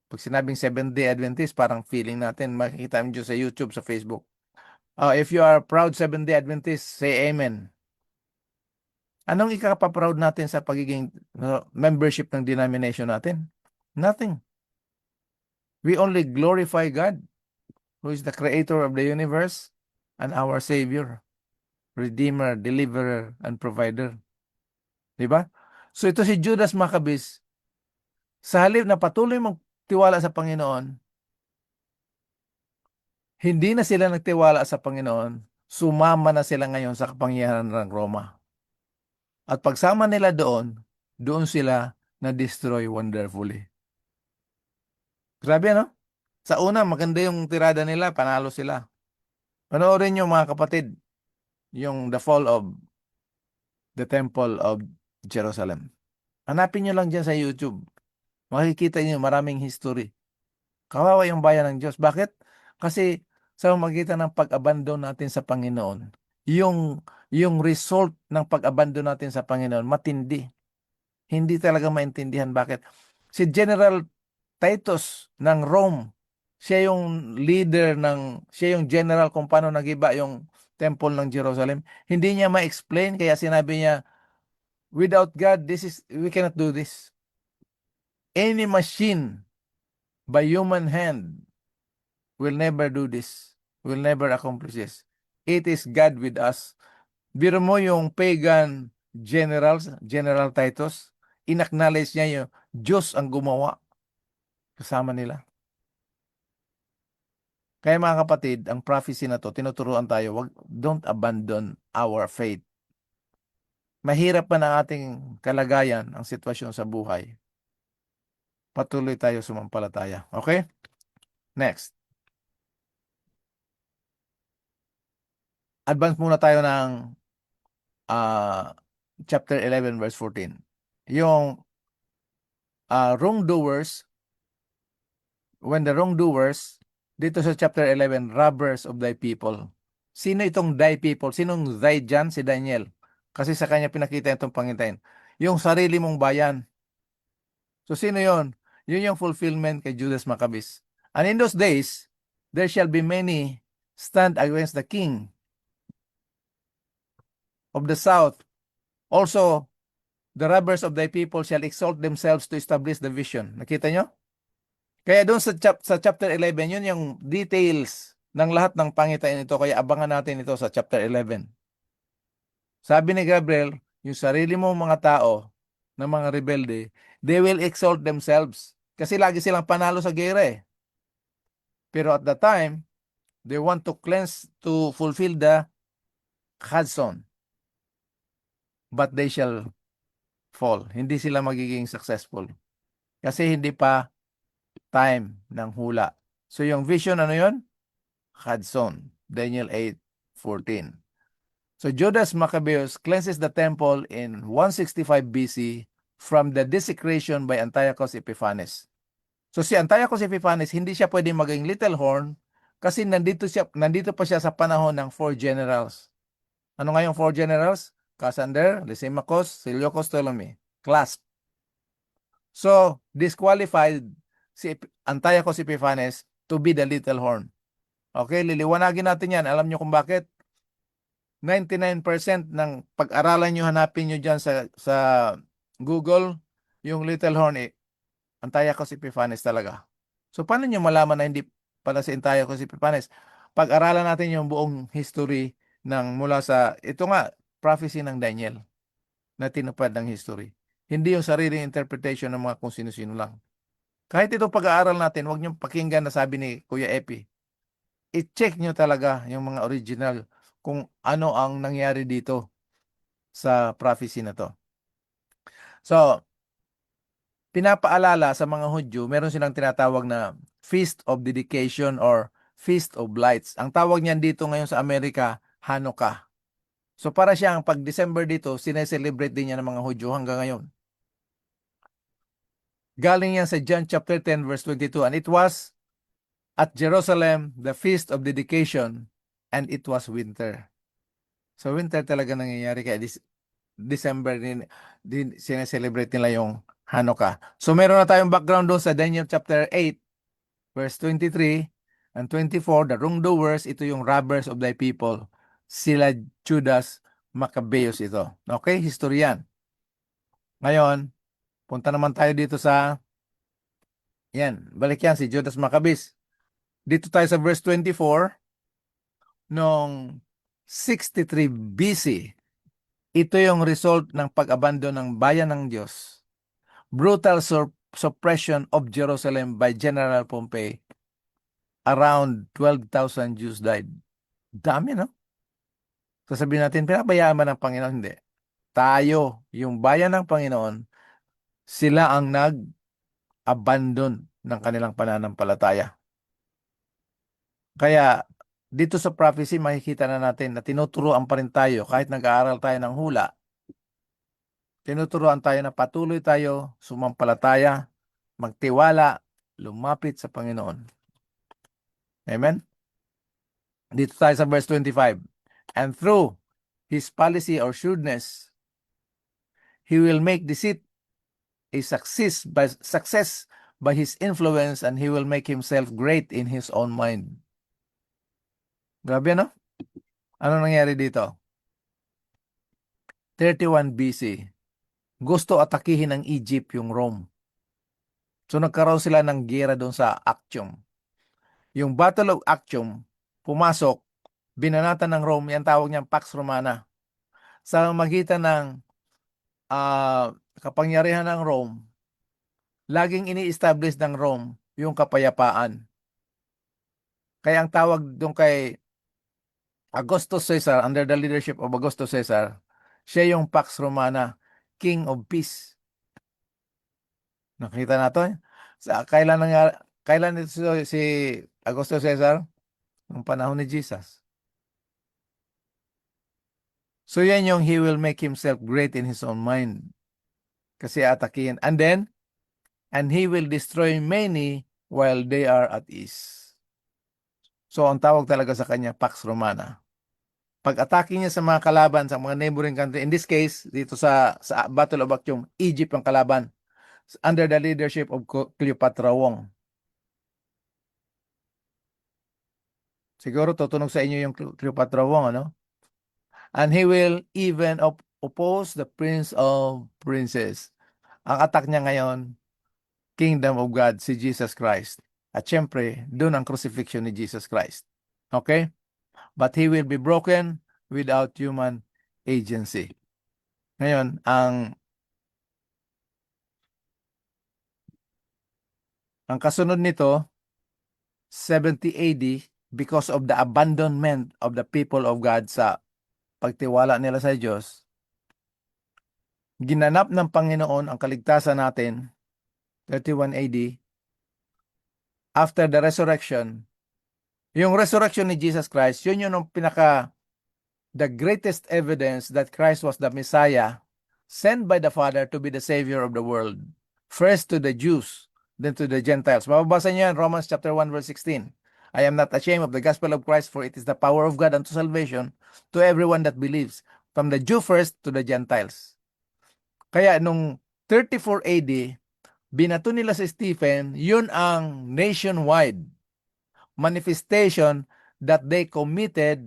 S2: Pag sinabing Seventh-day Adventist, parang feeling natin, makikita mo sa YouTube, sa Facebook. If you are proud Seventh-day Adventist, say amen. Anong ikakapaproud natin sa pagiging membership ng denomination natin? Nothing. We only glorify God, who is the creator of the universe and our Savior, Redeemer, Deliverer, and Provider. Diba? So ito si Judas Maccabees, sa halip na patuloy magtiwala sa Panginoon, hindi na sila nagtiwala sa Panginoon, sumama na sila ngayon sa kapangyarihan ng Roma. At pagsama nila doon sila na-destroy wonderfully. Grabe, no? Sa una, maganda yung tirada nila, panalo sila. Panoorin nyo mga kapatid, yung the fall of the Temple of Jerusalem. Hanapin nyo lang dyan sa YouTube. Makikita nyo maraming history. Kawawa yung bayan ng Diyos. Bakit? Kasi sa magitan ng pag-abandon natin sa Panginoon, yung result ng pag-abandon natin sa Panginoon, matindi. Hindi talaga maintindihan bakit. Si General Titus ng Rome, siya yung leader siya yung general kung paano nagiba yung temple ng Jerusalem. Hindi niya ma-explain, kaya sinabi niya, without God, we cannot do this. Any machine by human hand will never do this, will never accomplish this. It is God with us. Biro mo yung pagan General Titus, inacknowledge niya yung Diyos ang gumawa kasama nila. Kaya mga kapatid, ang prophecy na to, tinuturuan tayo, don't abandon our faith. Mahirap pa ang ating kalagayan, ang sitwasyon sa buhay. Patuloy tayo sumampalataya. Okay? Next. Advance muna tayo ng chapter 11 verse 14. Yung wrongdoers, when the wrongdoers, dito sa chapter 11, robbers of thy people. Sino itong thy people? Sinong thy dyan? Si Daniel. Kasi sa kanya pinakita itong Panginoon. Yung sarili mong bayan. So sino yon? Yun yung fulfillment kay Judas Maccabees. And in those days, there shall be many stand against the king of the south. Also, the robbers of thy people shall exalt themselves to establish the vision. Nakita nyo? Kaya doon sa chapter 11, yun yung details ng lahat ng pangitain ito. Kaya abangan natin ito sa chapter 11. Sabi ni Gabriel, yung sarili mong mga tao, na mga rebelde, they will exalt themselves. Kasi lagi silang panalo sa gera eh. Pero at the time, they want to cleanse, to fulfill the Chadson. But they shall fall. Hindi sila magiging successful. Kasi hindi pa time ng hula. So yung vision, ano yun? Chadson. Daniel 8:14. So Judas Maccabeus cleanses the temple in 165 BC from the desecration by Antiochus Epiphanes. So si Antiochus Epiphanes, hindi siya pwedeng maging little horn kasi nandito pa siya sa panahon ng 4 generals. Ano nga yung 4 generals? Cassander, Lysimachus, Seleucus, Ptolemy. Clasp. So, disqualified si Antiochus Epiphanes to be the little horn. Okay, liliwanagin natin yan. Alam nyo kung bakit? 99% ng pag-aralan nyo, hanapin nyo dyan sa Google, yung little horn, Antiochus Epiphanes talaga. So, paano nyo malaman na hindi pala si Antiochus Epiphanes? Pag-aralan natin yung buong history mula sa, ito nga, prophecy ng Daniel na tinupad ng history. Hindi yung sariling interpretation ng mga kung sino-sino lang. Kahit ito pag-aaral natin, huwag niyong pakinggan na sabi ni Kuya Epi. i-check nyo talaga yung mga original kung ano ang nangyari dito sa prophecy na to. So, pinapaalala sa mga Hudyo, meron silang tinatawag na Feast of Dedication or Feast of Lights. Ang tawag niyan dito ngayon sa Amerika, Hanukkah. So para siyang pag December dito, sineselebrate din niya ng mga Hudyo hanggang ngayon. Galing yan sa John chapter 10 verse 22, and it was at Jerusalem the Feast of Dedication, and it was winter. So winter talaga nangyayari, kaya December din sineselebrate nila yung Hanukkah. So meron na tayong background doon sa Daniel chapter 8 verse 23 and 24, the wrongdoers, ito yung robbers of thy people. Sila Judas Maccabeus ito. Okay, history yan. Ngayon, punta naman tayo dito sa, balik yan, si Judas Maccabeus. Dito tayo sa verse 24, noong 63 BC, ito yung result ng pag-abandon ng bayan ng Diyos. Brutal suppression of Jerusalem by General Pompey. Around 12,000 Jews died. Dami, no? Sasabihin natin, pinabayaan ba ng Panginoon? Hindi. Tayo, yung bayan ng Panginoon, sila ang nag-abandon ng kanilang pananampalataya. Kaya, dito sa prophecy, makikita na natin na tinuturuan pa rin tayo, kahit nag-aaral tayo ng hula, tinuturuan tayo na patuloy tayo, sumampalataya, magtiwala, lumapit sa Panginoon. Amen? Dito tayo sa verse 25. And through his policy or shrewdness, he will make deceit a success by his influence, and he will make himself great in his own mind. Grabe, no? Ano nangyari dito? 31 BC. Gusto atakihin ng Egypt yung Rome. So nagkaroon sila ng giyera doon sa Actium. Yung Battle of Actium, pumasok, binanatan ng Rome, yan tawag niyang Pax Romana. Sa magitan ng kapangyarihan ng Rome, laging ini-establish ng Rome yung kapayapaan. Kaya ang tawag doon kay Augustus Caesar, under the leadership of Augustus Caesar, siya yung Pax Romana, King of Peace. Nakita natin? Kailan ito si Augustus Caesar? Nung panahon ni Jesus. So yan yung he will make himself great in his own mind. Kasi atakihin. And he will destroy many while they are at ease. So ang tawag talaga sa kanya, Pax Romana. Pag-atake niya sa mga kalaban, sa mga neighboring country, in this case, dito sa Battle of Actium, Egypt ang kalaban, under the leadership of Cleopatra Wong. Siguro tutunog sa inyo yung Cleopatra Wong, ano? And he will even oppose the Prince of Princes. Ang attack niya ngayon, Kingdom of God, si Jesus Christ. At syempre, doon ang crucifixion ni Jesus Christ. Okay? But he will be broken without human agency. Ngayon, ang kasunod nito, 70 AD, because of the abandonment of the people of God sa pagtiwala nila sa Diyos, ginanap ng Panginoon ang kaligtasan natin, 31 AD, after the resurrection. Yung resurrection ni Jesus Christ, yun yung the greatest evidence that Christ was the Messiah, sent by the Father to be the Savior of the world. First to the Jews, then to the Gentiles. Mababasa niyo yan, Romans chapter 1 verse 16. I am not ashamed of the gospel of Christ, for it is the power of God unto salvation to everyone that believes, from the Jew first to the Gentiles. Kaya nung 34 AD, binato nila si Stephen, yun ang nationwide manifestation that they committed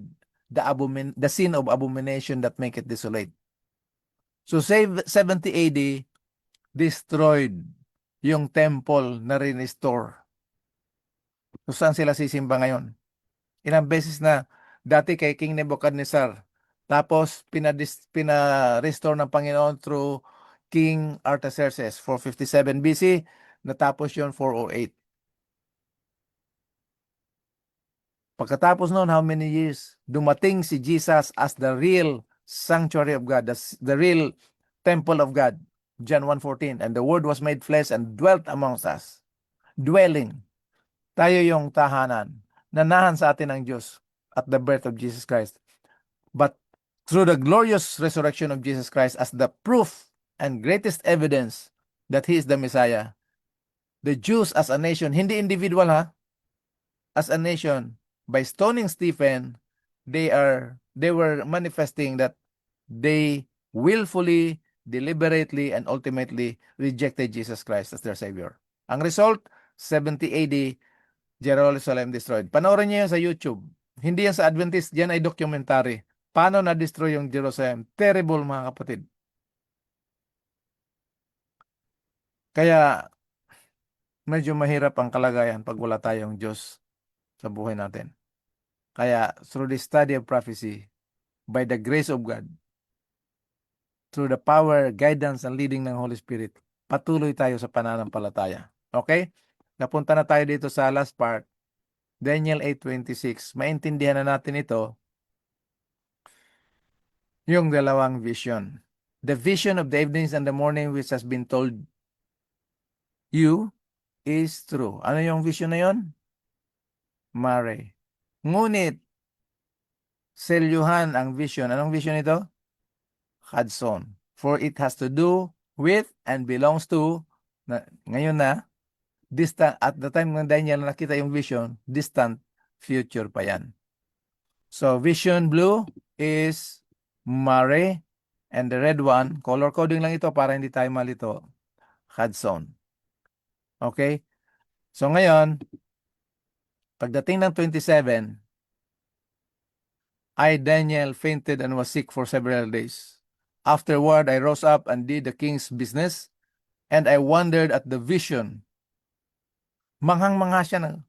S2: the sin of abomination that make it desolate. So 70 AD, destroyed yung temple na restore. So saan sila sisimba ngayon? Ilang beses na, dati kay King Nebuchadnezzar, tapos pina-restore ng Panginoon through King Artaxerxes 457 BC, natapos yun 408. Pagkatapos noon, how many years? Dumating si Jesus as the real sanctuary of God, the real temple of God. John 1:14, and the word was made flesh and dwelt amongst us. Dwelling. Tayo yung tahanan. Nanahan sa atin ng Diyos at the birth of Jesus Christ. But through the glorious resurrection of Jesus Christ as the proof and greatest evidence that He is the Messiah, the Jews as a nation, hindi individual ha, as a nation, by stoning Stephen, they were manifesting that they willfully, deliberately, and ultimately rejected Jesus Christ as their Savior. Ang result, 70 AD, Jerusalem destroyed. Panoorin niyo yan sa YouTube. Hindi yan sa Adventist, yan ay documentary. Paano na-destroy yung Jerusalem? Terrible, mga kapatid. Kaya, medyo mahirap ang kalagayan pag wala tayong Diyos sa buhay natin. Kaya, through the study of prophecy, by the grace of God, through the power, guidance, and leading ng Holy Spirit, patuloy tayo sa pananampalataya. Okay? Napunta na tayo dito sa last part, Daniel 8:26. Maintindihan na natin ito, yung dalawang vision. The vision of the evenings and the morning which has been told you is true. Ano yung vision na yon? Mare. Ngunit, selyuhan ang vision. Anong vision ito? Hudson. For it has to do with and belongs to, ngayon na, distant, at the time ng Daniel na nakita yung vision, distant future pa yan. So, vision blue is Mare, and the red one, color coding lang ito para hindi tayo malito, Hudson. Okay? So, ngayon, pagdating ng 27, I, Daniel, fainted and was sick for several days. Afterward, I rose up and did the king's business, and I wondered at the vision. Manghang-mangha siya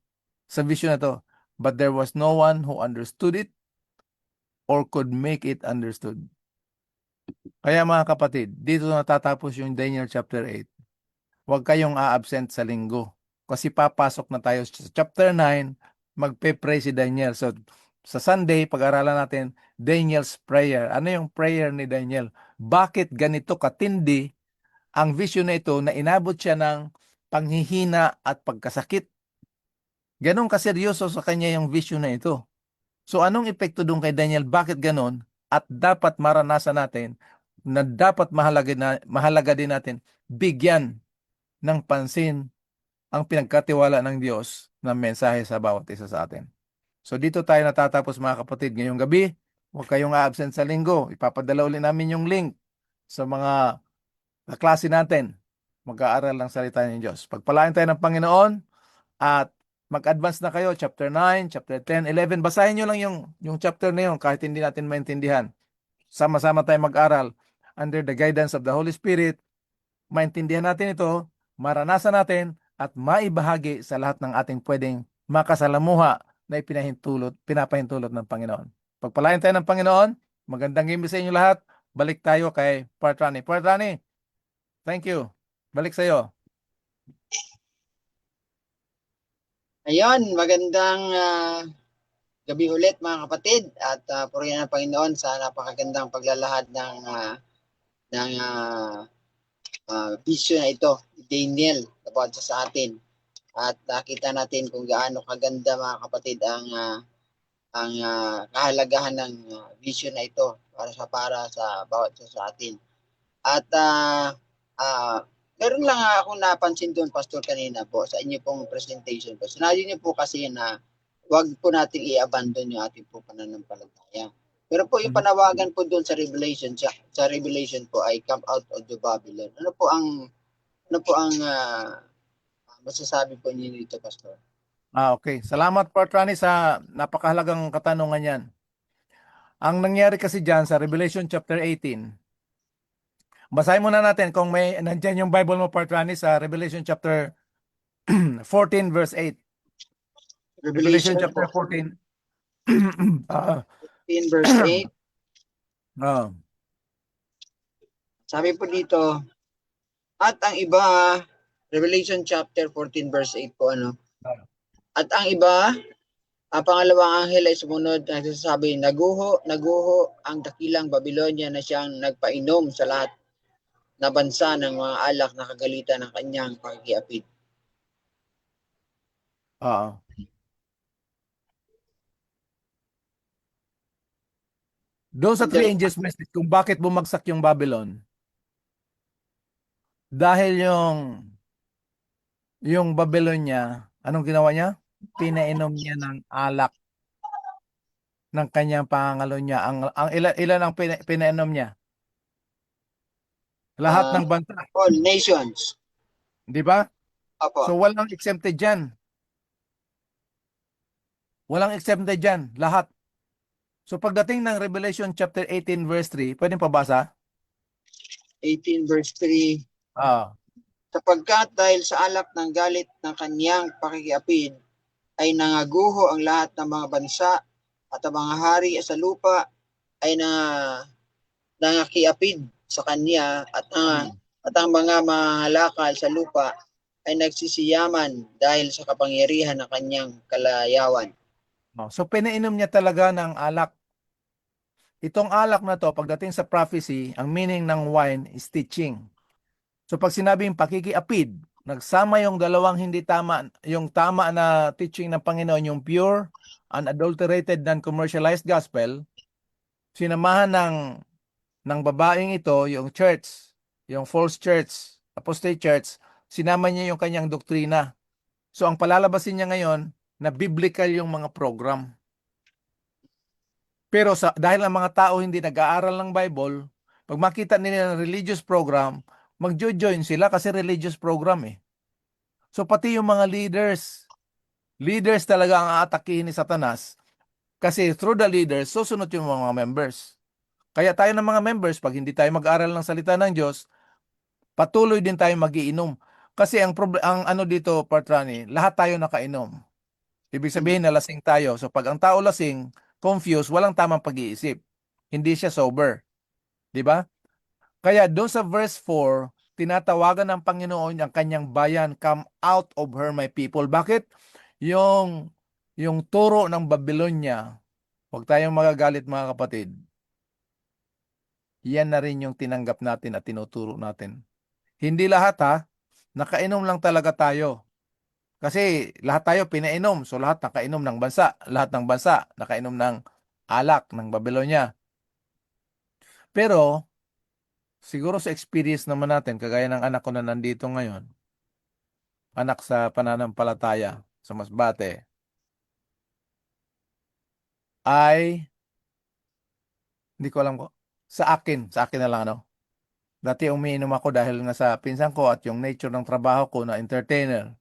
S2: sa vision na to, but there was no one who understood it or could make it understood. Kaya mga kapatid, dito natatapos yung Daniel chapter 8. Huwag kayong a-absent sa linggo. Kasi papasok na tayo sa chapter 9, magpe-pray si Daniel. So, sa Sunday, pag-aralan natin, Daniel's prayer. Ano yung prayer ni Daniel? Bakit ganito katindi ang vision na ito na inabot siya ng panghihina at pagkasakit? Ganun kaseryoso sa kanya yung vision na ito. So, anong epekto doon kay Daniel? Bakit ganun? At dapat maranasan natin na dapat mahalaga din natin bigyan ng pansin ang pinagkatiwala ng Diyos na mensahe sa bawat isa sa atin. So dito tayo natatapos mga kapatid ngayong gabi. Huwag kayong a-absent sa linggo. Ipapadala ulit namin yung link sa mga klase natin. Mag-aaral ng salita ng Diyos. Pagpalain tayo ng Panginoon at mag-advance na kayo. Chapter 9, chapter 10, 11. Basahin nyo lang yung chapter na yun kahit hindi natin maintindihan. Sama-sama tayo mag-aral under the guidance of the Holy Spirit. Maintindihan natin ito, maranasan natin, at maibahagi sa lahat ng ating pwedeng makasalamuha na pinapahintulot ng Panginoon. Pagpalain tayo ng Panginoon, magandang gabi sa inyo lahat. Balik tayo kay Part Rani. Part Rani, thank you. Balik sa iyo.
S1: Ayun, magandang gabi ulit mga kapatid at purihan ng Panginoon sa napakagandang paglalahad ng vision na ito, Daniel, about sa atin. At nakita natin kung gaano kaganda mga kapatid ang kahalagahan ng vision na ito para sa bawat isa sa atin. At meron lang akong napansin doon, Pastor, kanina po sa inyo pong presentation po. Sinabi niyo po kasi na wag po nating i-abandon yung ating po pananampalataya. Pero po yung panawagan po doon sa Revelation po ay come out of the Babylon. Ano po ang masasabi po niyo dito, Pastor?
S2: Okay. Salamat, Part Rani, sa napakahalagang katanungan yan. Ang nangyari kasi dyan sa Revelation chapter 18, basahin muna natin kung may nandyan yung Bible mo, Part Rani, sa Revelation chapter 14 verse 8. Revelation chapter 14.
S1: 14 verse 8. Sabi po dito, at ang iba, Revelation chapter 14 verse 8 po, ano? At ang iba Ang pangalawang anghel ay sumunod na nagsasabi, naguho, naguho ang dakilang Babylonia na siyang nagpainom sa lahat na bansa ng mga alak na kagalitan ng kanyang pakikiapid.
S2: Oo. Doon sa three angels message kung bakit bumagsak yung Babylon, dahil yung Babylon niya, anong ginawa niya? Pinainom niya ng alak ng kanyang pangangalo niya. Ang ilan ang pinainom niya? Lahat
S1: Uh,
S2: ng bansa,
S1: all nations.
S2: di ba?
S1: Apo.
S2: So walang exempted diyan. Walang exempted diyan, lahat. So pagdating ng Revelation chapter 18 verse 3, pwedeng pabasa?
S1: 18 verse 3.
S2: Ah,
S1: Sapagkat dahil sa alak ng galit ng kanyang pakikiapid, ay nangaguho ang lahat ng mga bansa at ang mga hari sa lupa ay nangakiapid sa kanya at ang mga mahalakal sa lupa ay nagsisiyaman dahil sa kapangyarihan ng kanyang kalayawan.
S2: So pinainom niya talaga ng alak. Itong alak na to, pagdating sa prophecy, ang meaning ng wine is teaching. So pag sinabing pakikiapid, nagsama yung dalawang hindi tama, yung tama na teaching ng Panginoon, yung pure, unadulterated, non-commercialized gospel, sinamahan ng babaeng ito, yung church, yung false church, apostate church, sinama niya yung kanyang doktrina. So ang palalabasin niya ngayon, na biblical yung mga program. Pero dahil ang mga tao hindi nag-aaral ng Bible, pag makita nila ng religious program, magjo-join sila kasi religious program eh. So pati yung mga leaders talaga ang aatakihin ni Satanas kasi through the leaders, susunod yung mga members. Kaya tayo ng mga members, pag hindi tayo mag-aral ng salita ng Diyos, patuloy din tayo magiinom. Kasi ang ano dito, Partrani, lahat tayo nakainom. Ibig sabihin na lasing tayo. So pag ang tao lasing, confused, walang tamang pag-iisip. Hindi siya sober. Di ba? Kaya doon sa verse 4, tinatawagan ng Panginoon ang kanyang bayan, come out of her my people. Bakit? Yung turo ng Babylonia, huwag tayong magagalit mga kapatid. Yan na rin yung tinanggap natin at tinuturo natin. Hindi lahat ha, nakainom lang talaga tayo. Kasi lahat tayo pinainom. So lahat nakainom ng bansa. Lahat ng bansa nakainom ng alak ng Babylonia. Pero siguro sa experience naman natin, kagaya ng anak ko na nandito ngayon, anak sa pananampalataya sa Masbate, ay hindi ko alam ko. Sa akin na lang ano. Dati umiinom ako dahil nga sa pinsan ko at yung nature ng trabaho ko na entertainer.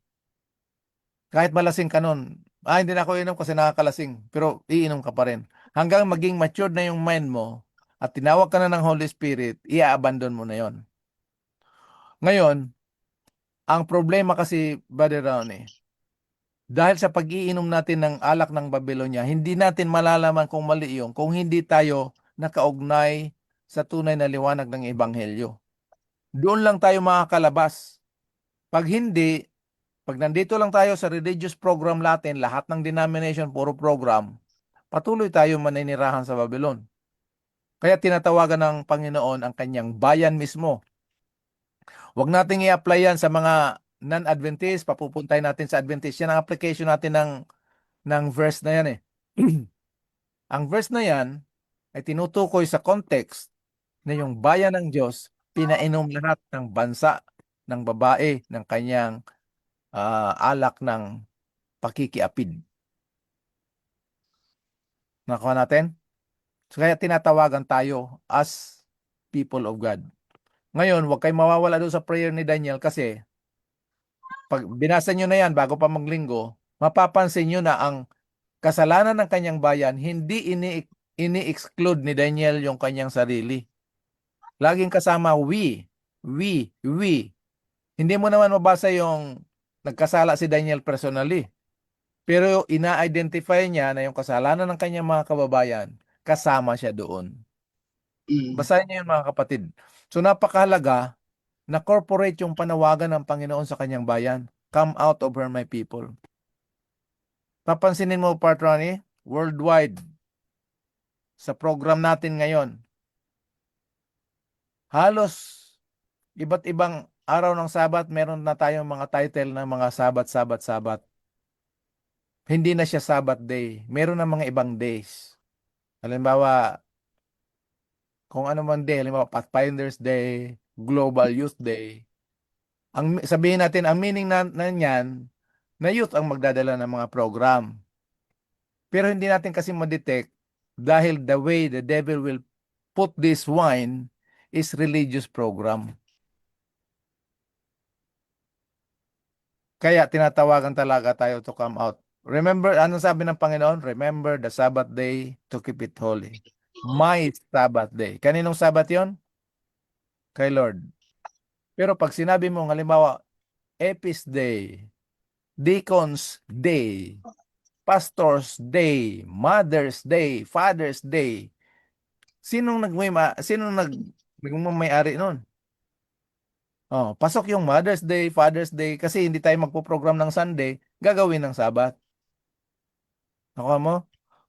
S2: Kahit malasing ka nun, hindi na ako inom kasi nakakalasing, pero iinom ka pa rin. Hanggang maging matured na yung mind mo at tinawag ka na ng Holy Spirit, i-abandon mo na yon. Ngayon, ang problema kasi, Brother Ronnie, dahil sa pag-iinom natin ng alak ng Babylonia, hindi natin malalaman kung mali yun, kung hindi tayo nakaugnay sa tunay na liwanag ng Ebanghelyo. Doon lang tayo makakalabas. Pag hindi, pag nandito lang tayo sa religious program natin, lahat ng denomination, puro program, patuloy tayo maninirahan sa Babylon. Kaya tinatawagan ng Panginoon ang kanyang bayan mismo. Huwag nating i-apply yan sa mga non-Adventist, papupuntay natin sa Adventist. Yan ang application natin ng verse na yan eh. Ang verse na yan ay tinutukoy sa context na yung bayan ng Diyos, pinainom lahat ng bansa, ng babae, ng kanyang alak ng pakikiapid. Nakuha natin? So, kaya tinatawagan tayo as people of God. Ngayon, huwag kayong mawawala doon sa prayer ni Daniel kasi pag binasa nyo na yan bago pa maglinggo, mapapansin nyo na ang kasalanan ng kanyang bayan, hindi ini-exclude ni Daniel yung kanyang sarili. Laging kasama we. Hindi mo naman mabasa yung nagkasala si Daniel personally. Pero ina-identify niya na yung kasalanan ng kanyang mga kababayan, kasama siya doon. Basahin niyo yun mga kapatid. So napakahalaga na corporate yung panawagan ng Panginoon sa kanyang bayan. Come out of her my people. papansinin mo, Patroni, worldwide, sa program natin ngayon, halos iba't ibang araw ng Sabat, meron na tayong mga title ng mga Sabat, Sabat, Sabat. Hindi na siya Sabat day. Meron na mga ibang days. Halimbawa, kung ano man day, halimbawa Pathfinder's Day, Global Youth Day. Sabihin natin, ang meaning na niyan, na youth ang magdadala ng mga program. Pero hindi natin kasi ma-detect dahil the way the devil will put this wine is religious program. Kaya tinatawagan talaga tayo to come out. Remember, ano sabi ng Panginoon? Remember the Sabbath day to keep it holy. My Sabbath day. Kaninong Sabbath yon? Kay Lord. Pero pag sinabi mo, halimbawa, Epis Day, Deacons Day, Pastors Day, Mother's Day, Father's Day, sinong nagmamay-ari nun? Oh, pasok yung Mother's Day, Father's Day kasi hindi tayo magpo-program ng Sunday, gagawin ng Sabat. Nakuha mo?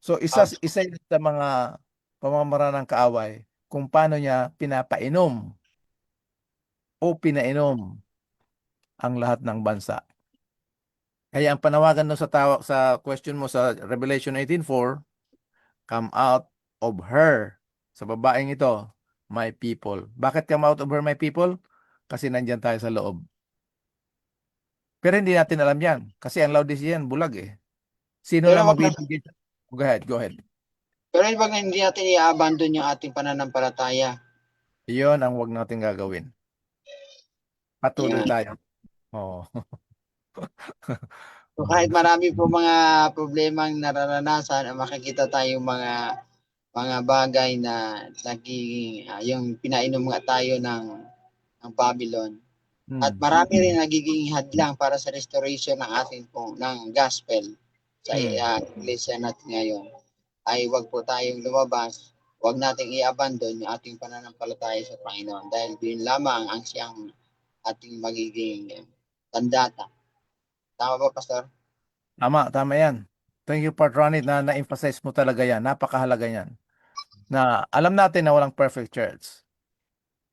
S2: So isa yun sa mga pamamaraan ng kaaway kung paano niya pinapainom o pinainom ang lahat ng bansa. Kaya ang panawagan no sa question mo sa Revelation 18:4, come out of her, sa babaeng ito, my people. Bakit come out of her, my people? Kasi nandyan tayo sa loob. Pero hindi natin alam yan. Kasi ang Laodicean, bulag eh. Sino
S1: Pero
S2: lang
S1: wag na,
S2: magbibigay? Go ahead, go ahead.
S1: pero wag na hindi natin i-abandon yung ating pananampalataya.
S2: Iyon ang wag natin gagawin. Patuloy
S1: Yan.
S2: tayo. Oo.
S1: So kahit marami po mga problemang nararanasan, makikita tayong mga bagay na nagiging yung pinainom nga tayo ng Babylon. At marami rin nagiging hadlang para sa restoration ng ating ng gospel sa iglesia natin ngayon. Ay wag po tayong lumabas, wag nating i-abandon yung ating pananampalataya sa Panginoon dahil din lamang ang siyang ating magiging tandata. Tama ba, Pastor?
S2: Tama yan. Thank you, Patronit, na na-emphasize mo talaga yan. Napakahalaga yan. Na alam natin na walang perfect church.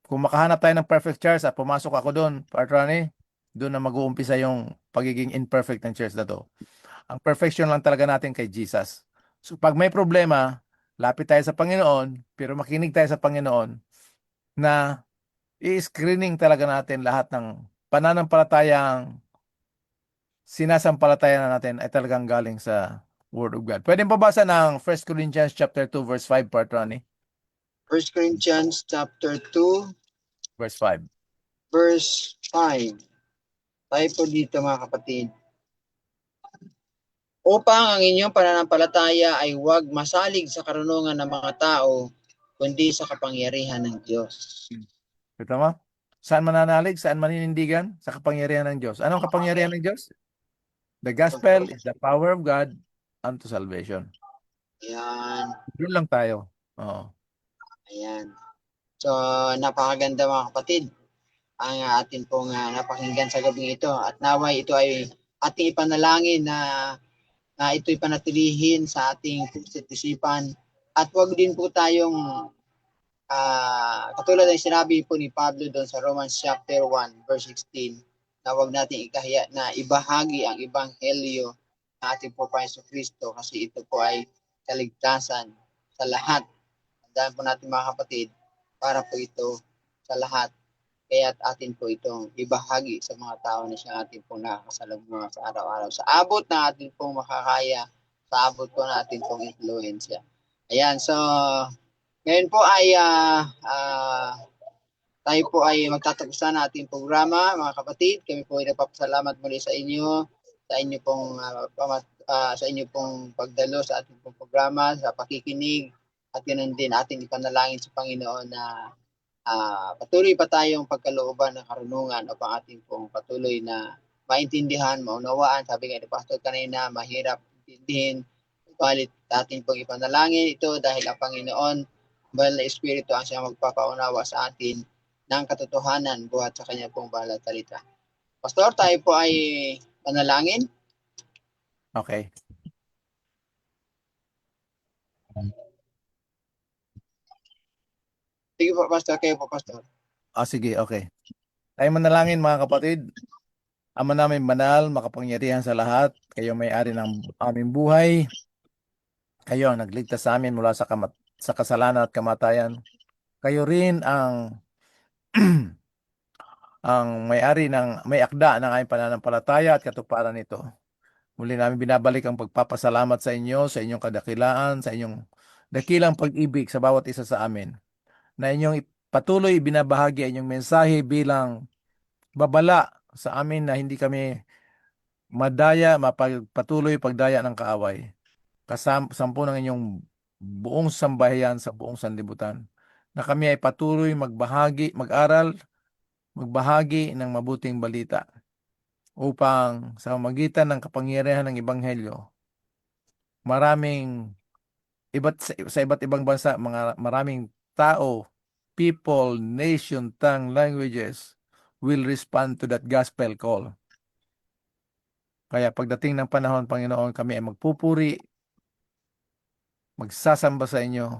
S2: Kung makahanap tayo ng perfect church at pumasok ako doon, Patronit, doon na mag-uumpisa yung pagiging imperfect ng church na to. Ang perfection lang talaga natin kay Jesus. So pag may problema, lapit tayo sa Panginoon, pero makinig tayo sa Panginoon na i-screening talaga natin lahat ng pananampalatayang sinasampalataya na natin ay talagang galing sa Word of God. Pwede pabasa ng 1 Corinthians chapter 2 verse 5, Part Ronnie?
S1: 1 Corinthians chapter 2
S2: Verse 5.
S1: verse 5. Tayo po dito mga kapatid. Upang ang inyong pananampalataya ay huwag masalig sa karunungan ng mga tao, kundi sa kapangyarihan ng Diyos.
S2: Ito mo? Saan mananalig? Saan maninindigan? Sa kapangyarihan ng Diyos. Anong kapangyarihan ng Diyos? The gospel is the power of God unto salvation.
S1: Ayan.
S2: Doon lang tayo. Oo.
S1: Ayan. So, napakaganda mga kapatid ang atin pong napakinggan sa gabing ito. At naway ito ay ating ipanalangin na ito'y panatilihin sa ating puso't isipan. At wag din po tayong katulad ng sinabi po ni Pablo doon sa Romans chapter 1 verse 16 na wag natin ikahiya na ibahagi ang ebanghelyo ng ating po Panginoon Kristo kasi ito po ay kaligtasan sa lahat. Tandaan po natin mga kapatid, para po ito sa lahat. Kaya atin po itong ibahagi sa mga tao na siyang atin pong nakakasalubungan sa araw-araw. Sa abot na atin pong makakaya, sa abot po na atin pong influensya. Ayan, so ngayon po ay tayo po ay magtatapos na ating programa, mga kapatid. Kami po ay nagpapasalamat muli sa inyo, sa inyo pong pagdalo sa ating pong programa, sa pakikinig, at ganoon din ating ipanalangin sa Panginoon na patuloy pa tayong pagkalooban ng karunungan upang ating pong patuloy na maintindihan, maunawaan. Sabi nga ni Pastor kanina, mahirap intindihin. Subalit ating pong ipanalangin ito dahil ang Panginoon, Banal na Espiritu ang siyang magpapaunawa sa atin ng katotohanan buhat sa kanya pong banal na salita. Pastor, tayo po ay panalangin.
S2: Okay.
S1: Sige po, Pastor. Kayo po, Pastor.
S2: Sige, okay. Tayo manalangin mga kapatid. Ama namin banal, makapangyarihan sa lahat, kayo may-ari ng aming buhay. Kayo ang nagligtas sa amin mula sa kasalanan at kamatayan. Kayo rin ang may akda ng aming pananampalataya at katuparan nito. Muli namin binabalik ang pagpapasalamat sa inyo, sa inyong kadakilaan, sa inyong dakilang pag-ibig sa bawat isa sa amin. Na inyong patuloy binabahagi ang inyong mensahe bilang babala sa amin na hindi kami patuloy pagdaya ng kaaway. Kasampu ng inyong buong sambahayan sa buong sanlibutan. Na kami ay patuloy mag-aral, magbahagi ng mabuting balita upang sa magitan ng kapangyarihan ng Ebanghelyo, sa iba't ibang bansa, maraming tao, people, nation, tongue, languages will respond to that gospel call. Kaya pagdating ng panahon, Panginoon, kami ay magpupuri, magsasamba sa inyo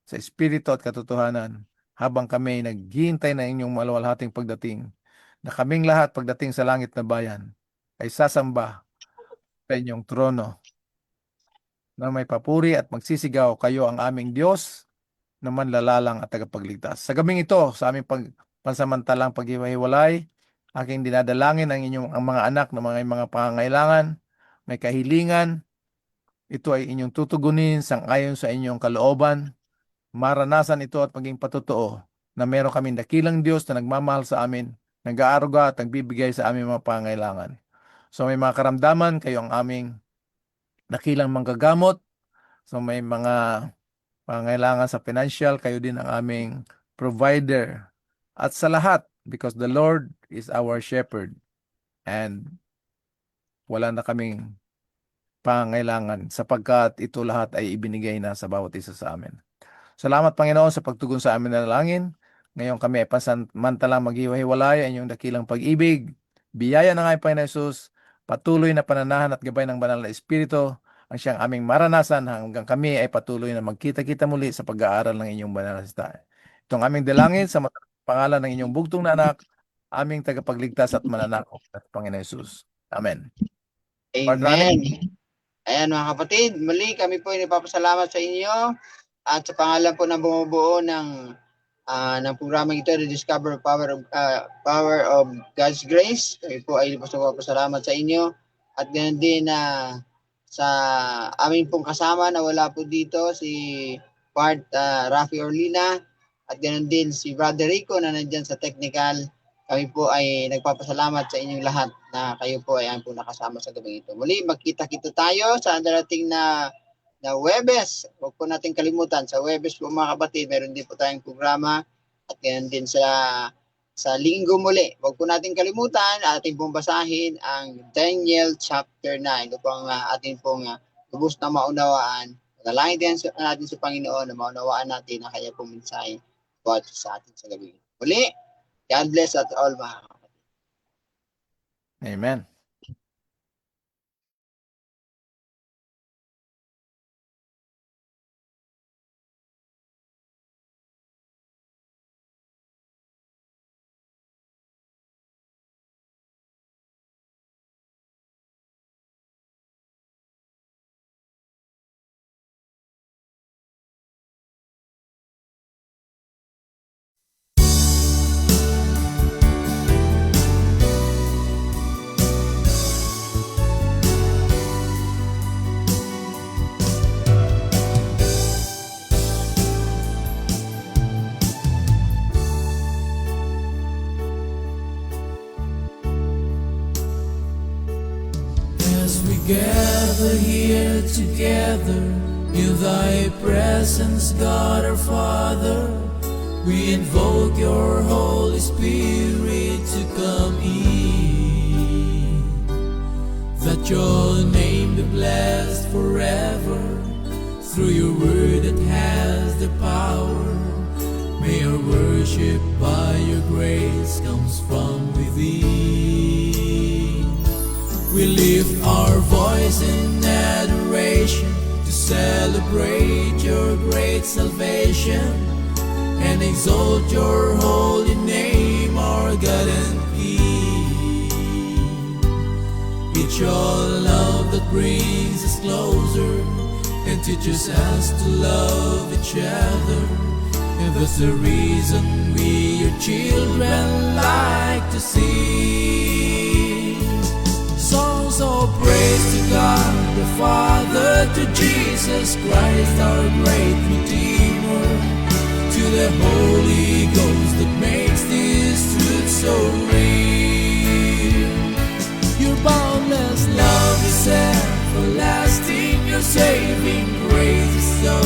S2: sa espiritu at katotohanan habang kami naghihintay na inyong maluwalhating pagdating, na kaming lahat pagdating sa langit na bayan ay sasamba sa inyong trono na may papuri at magsisigaw, kayo ang aming Diyos na manlalalang at tagapagligtas. Sa gabing ito, sa aming pansamantalang paghiwa-hiwalay, aking dinadalangin ang mga anak na mga pangangailangan, may kahilingan. Ito ay inyong tutugunin sangayon sa inyong kalooban. Maranasan ito at maging patotoo na meron kaming dakilang Diyos na nagmamahal sa amin, nag-aaruga at nagbibigay sa aming mga pangangailangan. So may mga karamdaman, kayo ang aming dakilang manggagamot. So may mga pangangailangan sa financial, kayo din ang aming provider. At sa lahat, because the Lord is our shepherd and wala na kaming pangangailangan sapagkat ito lahat ay ibinigay na sa bawat isa sa amin. Salamat, Panginoon, sa pagtugon sa amin na langin. Ngayon kami ay pansamantalang maghiwa-hiwalay ang inyong dakilang pag-ibig. Biyaya ng aming Panginoon Jesus, patuloy na pananahan at gabay ng banal na Espiritu ang siyang aming maranasan hanggang kami ay patuloy na magkita-kita muli sa pag-aaral ng inyong banal na salita. Itong aming dalangin sa pangalan ng inyong bugtong na anak, aming tagapagligtas at mananakop na Panginoon Jesus. Amen.
S1: Amen. Ayan mga kapatid, muli kami po ay nagpapasalamat sa inyo at sa pangalan po ng bumubuo ng programang ito, The Discover Power of God's Grace. Kami po ay nagpapasalamat sa inyo at ganoon din sa aming pong kasama na wala po dito, si Rafi Orlina at ganoon din si Brother Rico na nandyan sa technical. Kami po ay nagpapasalamat sa inyong lahat na kayo po ay po nakasama sa gabi ito. Muli, magkita-kita tayo sa darating na Huwebes. Huwag po natin kalimutan. Sa Huwebes po mga kapatid, meron din po tayong programa at ganyan din sa Linggo muli. Huwag po natin kalimutan, ating pong basahin ang Daniel chapter 9. Ito po ang ating pong lubos na maunawaan. Nalangin din natin sa Panginoon na maunawaan natin ang kanyang pong mensahe bawat sa atin sa gabi. Muli, God bless us all mga kapatid.
S2: Amen.
S3: As we gather here together in thy presence, God our Father, we invoke your Holy Spirit to come in, that your name be blessed forever through your word that has the power. May our worship by your grace comes from within. We lift our voice in adoration to celebrate your great salvation and exalt your holy name, our God and King. It's your love that brings us closer and teaches us to love each other, and that's the reason we, your children, like to sing songs of praise to God the Father, to Jesus Christ our great Redeemer, to the Holy Ghost that makes this truth so real. Your boundless love is everlasting, your saving grace is so